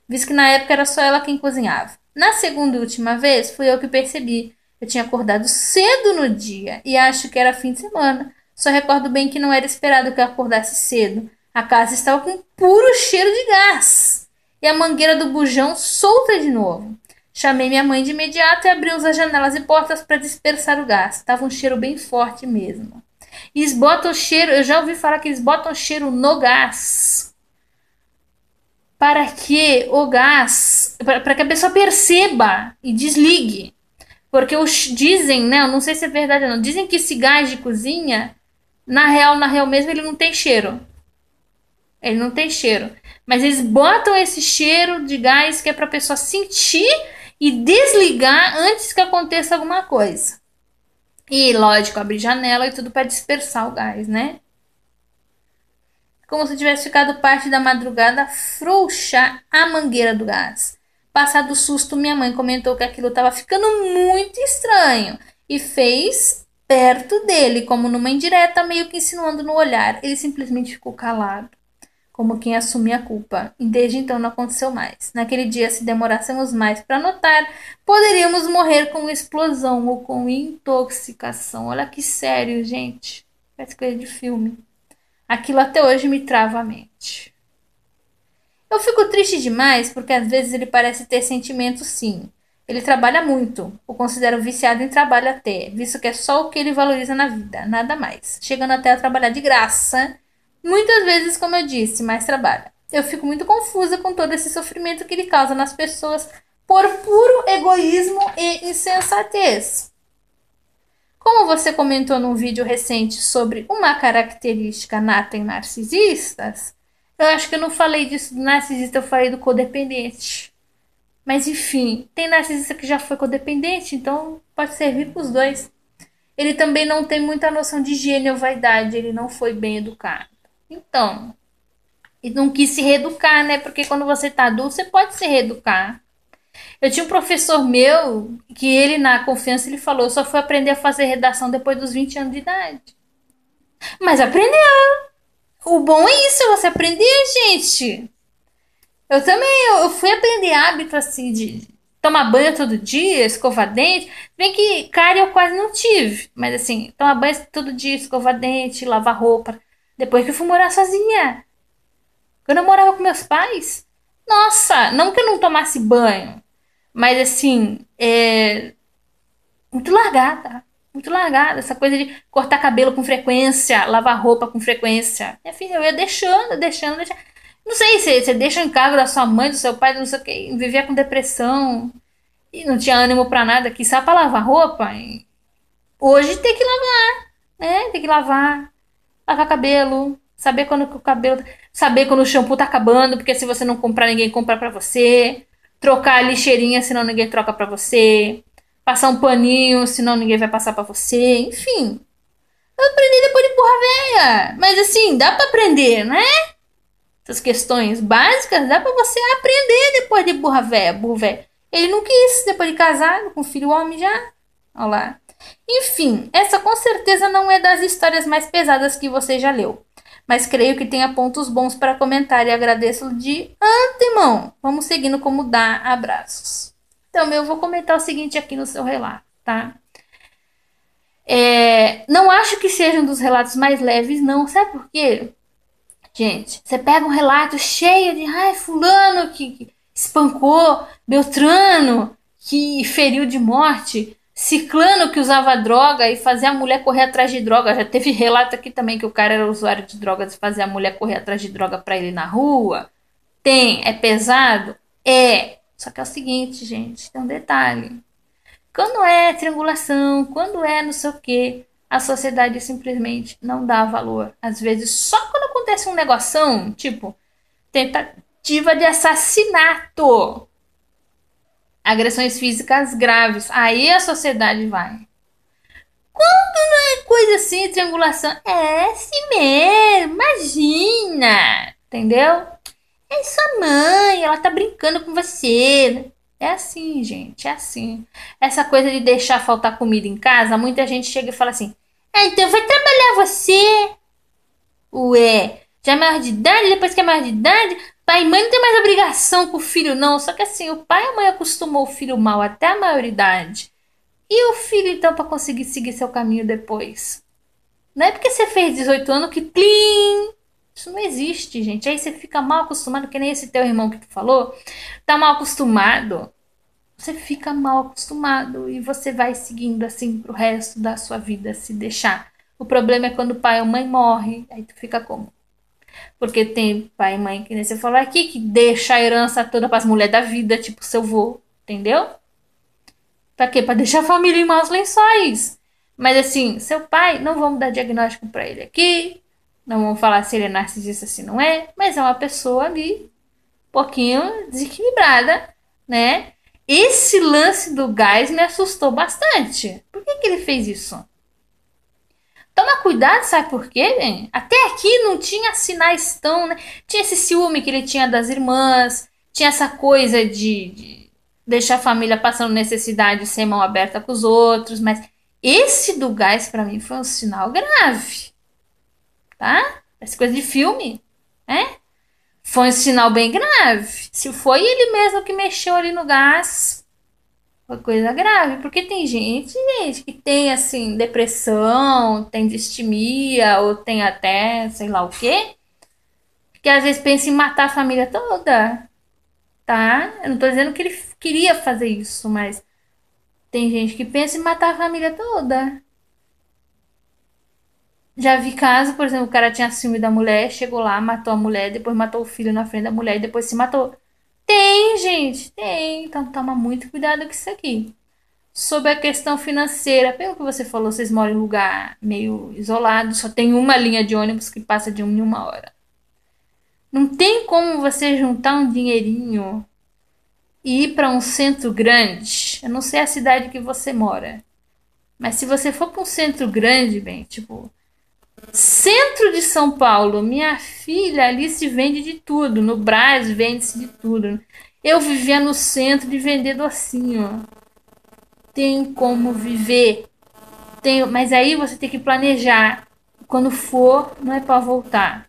Speaker 1: visto que na época era só ela quem cozinhava. Na segunda e última vez, fui eu que percebi. Eu tinha acordado cedo no dia e acho que era fim de semana. Só recordo bem que não era esperado que eu acordasse cedo. A casa estava com puro cheiro de gás. E a mangueira do bujão solta de novo. Chamei minha mãe de imediato e abrimos as janelas e portas para dispersar o gás. Estava um cheiro bem forte mesmo. E eles botam cheiro, eu já ouvi falar que eles botam cheiro no gás. Para que o gás, para que a pessoa perceba e desligue. Porque dizem, né? Eu não sei se é verdade ou não. Dizem que esse gás de cozinha, na real mesmo, ele não tem cheiro. Ele não tem cheiro. Mas eles botam esse cheiro de gás que é pra pessoa sentir e desligar antes que aconteça alguma coisa. E, lógico, abrir janela e tudo para dispersar o gás, né? Como se tivesse ficado parte da madrugada frouxar a mangueira do gás. Passado o susto, minha mãe comentou que aquilo estava ficando muito estranho e fez perto dele, como numa indireta, meio que insinuando no olhar. Ele simplesmente ficou calado, como quem assumia a culpa. E desde então não aconteceu mais. Naquele dia, se demorássemos mais para notar, poderíamos morrer com explosão ou com intoxicação. Olha que sério, gente. Parece coisa de filme. Aquilo até hoje me trava a mente. Eu fico triste demais porque às vezes ele parece ter sentimentos, sim. Ele trabalha muito. O considero viciado em trabalho até, visto que é só o que ele valoriza na vida, nada mais. Chegando até a trabalhar de graça. Muitas vezes, como eu disse, mais trabalha. Eu fico muito confusa com todo esse sofrimento que ele causa nas pessoas por puro egoísmo e insensatez. Como você comentou num vídeo recente sobre uma característica nata em narcisistas, eu acho que eu não falei disso do narcisista, eu falei do codependente. Mas enfim, tem narcisista que já foi codependente, então pode servir para os dois. Ele também não tem muita noção de higiene ou vaidade, ele não foi bem educado. Então, ele não quis se reeducar, né? Porque quando você tá adulto, você pode se reeducar. Eu tinha um professor meu que ele, na confiança, ele falou: só foi aprender a fazer redação depois dos 20 anos de idade. Mas aprendeu. O bom é isso, você aprender, gente. Eu também, eu fui aprender hábito assim de tomar banho todo dia, escovar dente. Bem que cárie eu quase não tive. Mas assim, tomar banho todo dia, escovar dente, lavar roupa. Depois que eu fui morar sozinha. Quando eu morava com meus pais. Nossa, não que eu não tomasse banho. Mas assim, muito largada. Muito largada. Essa coisa de cortar cabelo com frequência, lavar roupa com frequência. Minha filha, eu ia deixando. Não sei se você deixa o encargo da sua mãe, do seu pai, não sei o que, vivia com depressão e não tinha ânimo pra nada, que só pra lavar roupa. E hoje tem que lavar, né? Tem que lavar cabelo, saber quando o cabelo, saber quando o shampoo tá acabando, porque se você não comprar, ninguém compra pra você. Trocar a lixeirinha, senão ninguém troca pra você. Passar um paninho, senão ninguém vai passar pra você. Enfim, Eu aprendi depois de burra velha. Mas assim, dá pra aprender, né? Essas questões básicas dá pra você aprender depois de burra velha, burro velho. Ele não quis, depois de casado, com filho homem já. Olha lá. Enfim, essa com certeza não é das histórias mais pesadas que você já leu. Mas creio que tenha pontos bons para comentar e agradeço de antemão. Vamos seguindo como dá abraços. Então, eu vou comentar o seguinte aqui no seu relato, tá? Não acho que seja um dos relatos mais leves, não. Sabe por quê? Gente, você pega um relato cheio de ai, fulano que espancou, Beltrano que feriu de morte, Ciclano que usava droga e fazia a mulher correr atrás de droga. Já teve relato aqui também que o cara era usuário de drogas e fazia a mulher correr atrás de droga pra ele na rua. Tem, é pesado? É. Só que é o seguinte, gente, tem um detalhe. Quando é triangulação, quando é não sei o quê, a sociedade simplesmente não dá valor. Às vezes, só quando acontece um negoção, tipo tentativa de assassinato, agressões físicas graves, aí a sociedade vai. Quando não é coisa assim, triangulação, é assim mesmo, imagina, entendeu? É sua mãe, ela tá brincando com você. É assim, gente, é assim. Essa coisa de deixar faltar comida em casa, muita gente chega e fala assim: ah, então vai trabalhar você. Ué, já é maior de idade, depois que é maior de idade, pai e mãe não tem mais obrigação com o filho, não. Só que assim, o pai e a mãe acostumou o filho mal até a maioridade. E o filho, então, para conseguir seguir seu caminho depois? Não é porque você fez 18 anos que plim! Isso não existe, gente. Aí você fica mal acostumado, que nem esse teu irmão que tu falou. Tá mal acostumado. Você fica mal acostumado e você vai seguindo assim pro resto da sua vida, se deixar. O problema é quando o pai ou mãe morre. Aí tu fica como? Porque tem pai e mãe, que nem você falou aqui, que deixa a herança toda pras mulheres da vida, tipo seu vô. Entendeu? Pra quê? Pra deixar a família em maus lençóis. Mas assim, seu pai, não vamos dar diagnóstico pra ele aqui. Não vamos falar se ele é narcisista, se não é. Mas é uma pessoa ali, um pouquinho desequilibrada, né? Esse lance do gás me assustou bastante. Por que ele fez isso? Toma cuidado, sabe por quê, bem? Até aqui não tinha sinais tão, né? Tinha esse ciúme que ele tinha das irmãs, tinha essa coisa de deixar a família passando necessidade sem mão aberta com os outros, mas esse do gás pra mim foi um sinal grave, tá? Essa coisa de filme, né? Foi um sinal bem grave. Se foi ele mesmo que mexeu ali no gás, foi coisa grave, porque tem gente que tem assim depressão, tem distimia ou tem até sei lá o quê, que às vezes pensa em matar a família toda, tá? Eu não tô dizendo que ele queria fazer isso, mas tem gente que pensa em matar a família toda. Já vi caso, por exemplo, o cara tinha ciúme da mulher, chegou lá, matou a mulher, depois matou o filho na frente da mulher e depois se matou. Tem, gente, tem. Então toma muito cuidado com isso aqui. Sobre a questão financeira, pelo que você falou, vocês moram em um lugar meio isolado, só tem uma linha de ônibus que passa de 1 em 1 hora. Não tem como você juntar um dinheirinho e ir para um centro grande. Eu não sei a cidade que você mora, mas se você for para um centro grande, bem, tipo, centro de São Paulo, minha filha, ali se vende de tudo. No Brás vende-se de tudo. Eu vivia no centro de vender docinho. Tem como viver. Tem, mas aí você tem que planejar. Quando for, não é para voltar.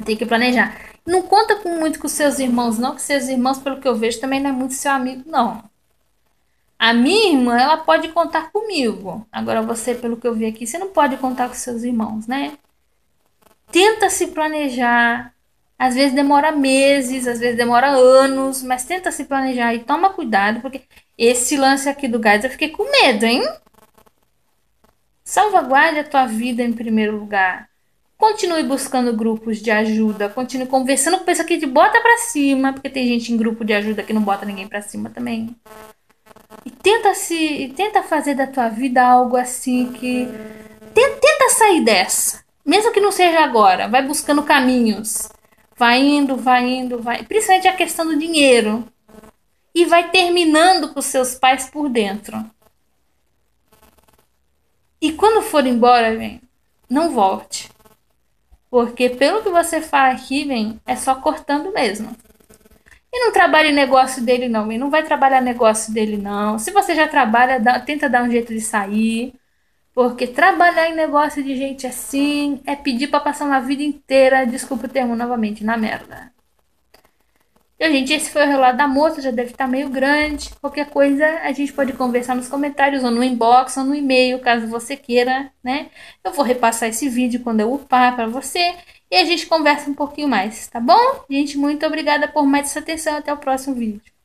Speaker 1: Tem que planejar. Não conta muito com seus irmãos, não, que seus irmãos, pelo que eu vejo, também não é muito seu amigo, não. A minha irmã, ela pode contar comigo. Agora você, pelo que eu vi aqui, você não pode contar com seus irmãos, né? Tenta se planejar. Às vezes demora meses, às vezes demora anos, mas tenta se planejar e toma cuidado, porque esse lance aqui do gás eu fiquei com medo, hein? Salvaguarde a tua vida em primeiro lugar. Continue buscando grupos de ajuda, continue conversando com pessoas que te bota pra cima, porque tem gente em grupo de ajuda que não bota ninguém pra cima também. E tenta fazer da tua vida algo assim que tenta sair dessa. Mesmo que não seja agora, vai buscando caminhos. Vai indo, vai indo, vai. Principalmente a questão do dinheiro. E vai terminando com os seus pais por dentro. E quando for embora, vem. não volte. Porque pelo que você fala aqui, vem, é só cortando mesmo. E não trabalhe negócio dele, não. E não vai trabalhar negócio dele, não. Se você já trabalha, tenta dar um jeito de sair. Porque trabalhar em negócio de gente assim é pedir pra passar uma vida inteira, desculpa o termo novamente, na merda. Então, gente, esse foi o relato da moça, já deve estar meio grande. Qualquer coisa a gente pode conversar nos comentários, ou no inbox, ou no e-mail, caso você queira, né? Eu vou repassar esse vídeo quando eu upar para você e a gente conversa um pouquinho mais, tá bom? Gente, muito obrigada por mais essa atenção. Até o próximo vídeo.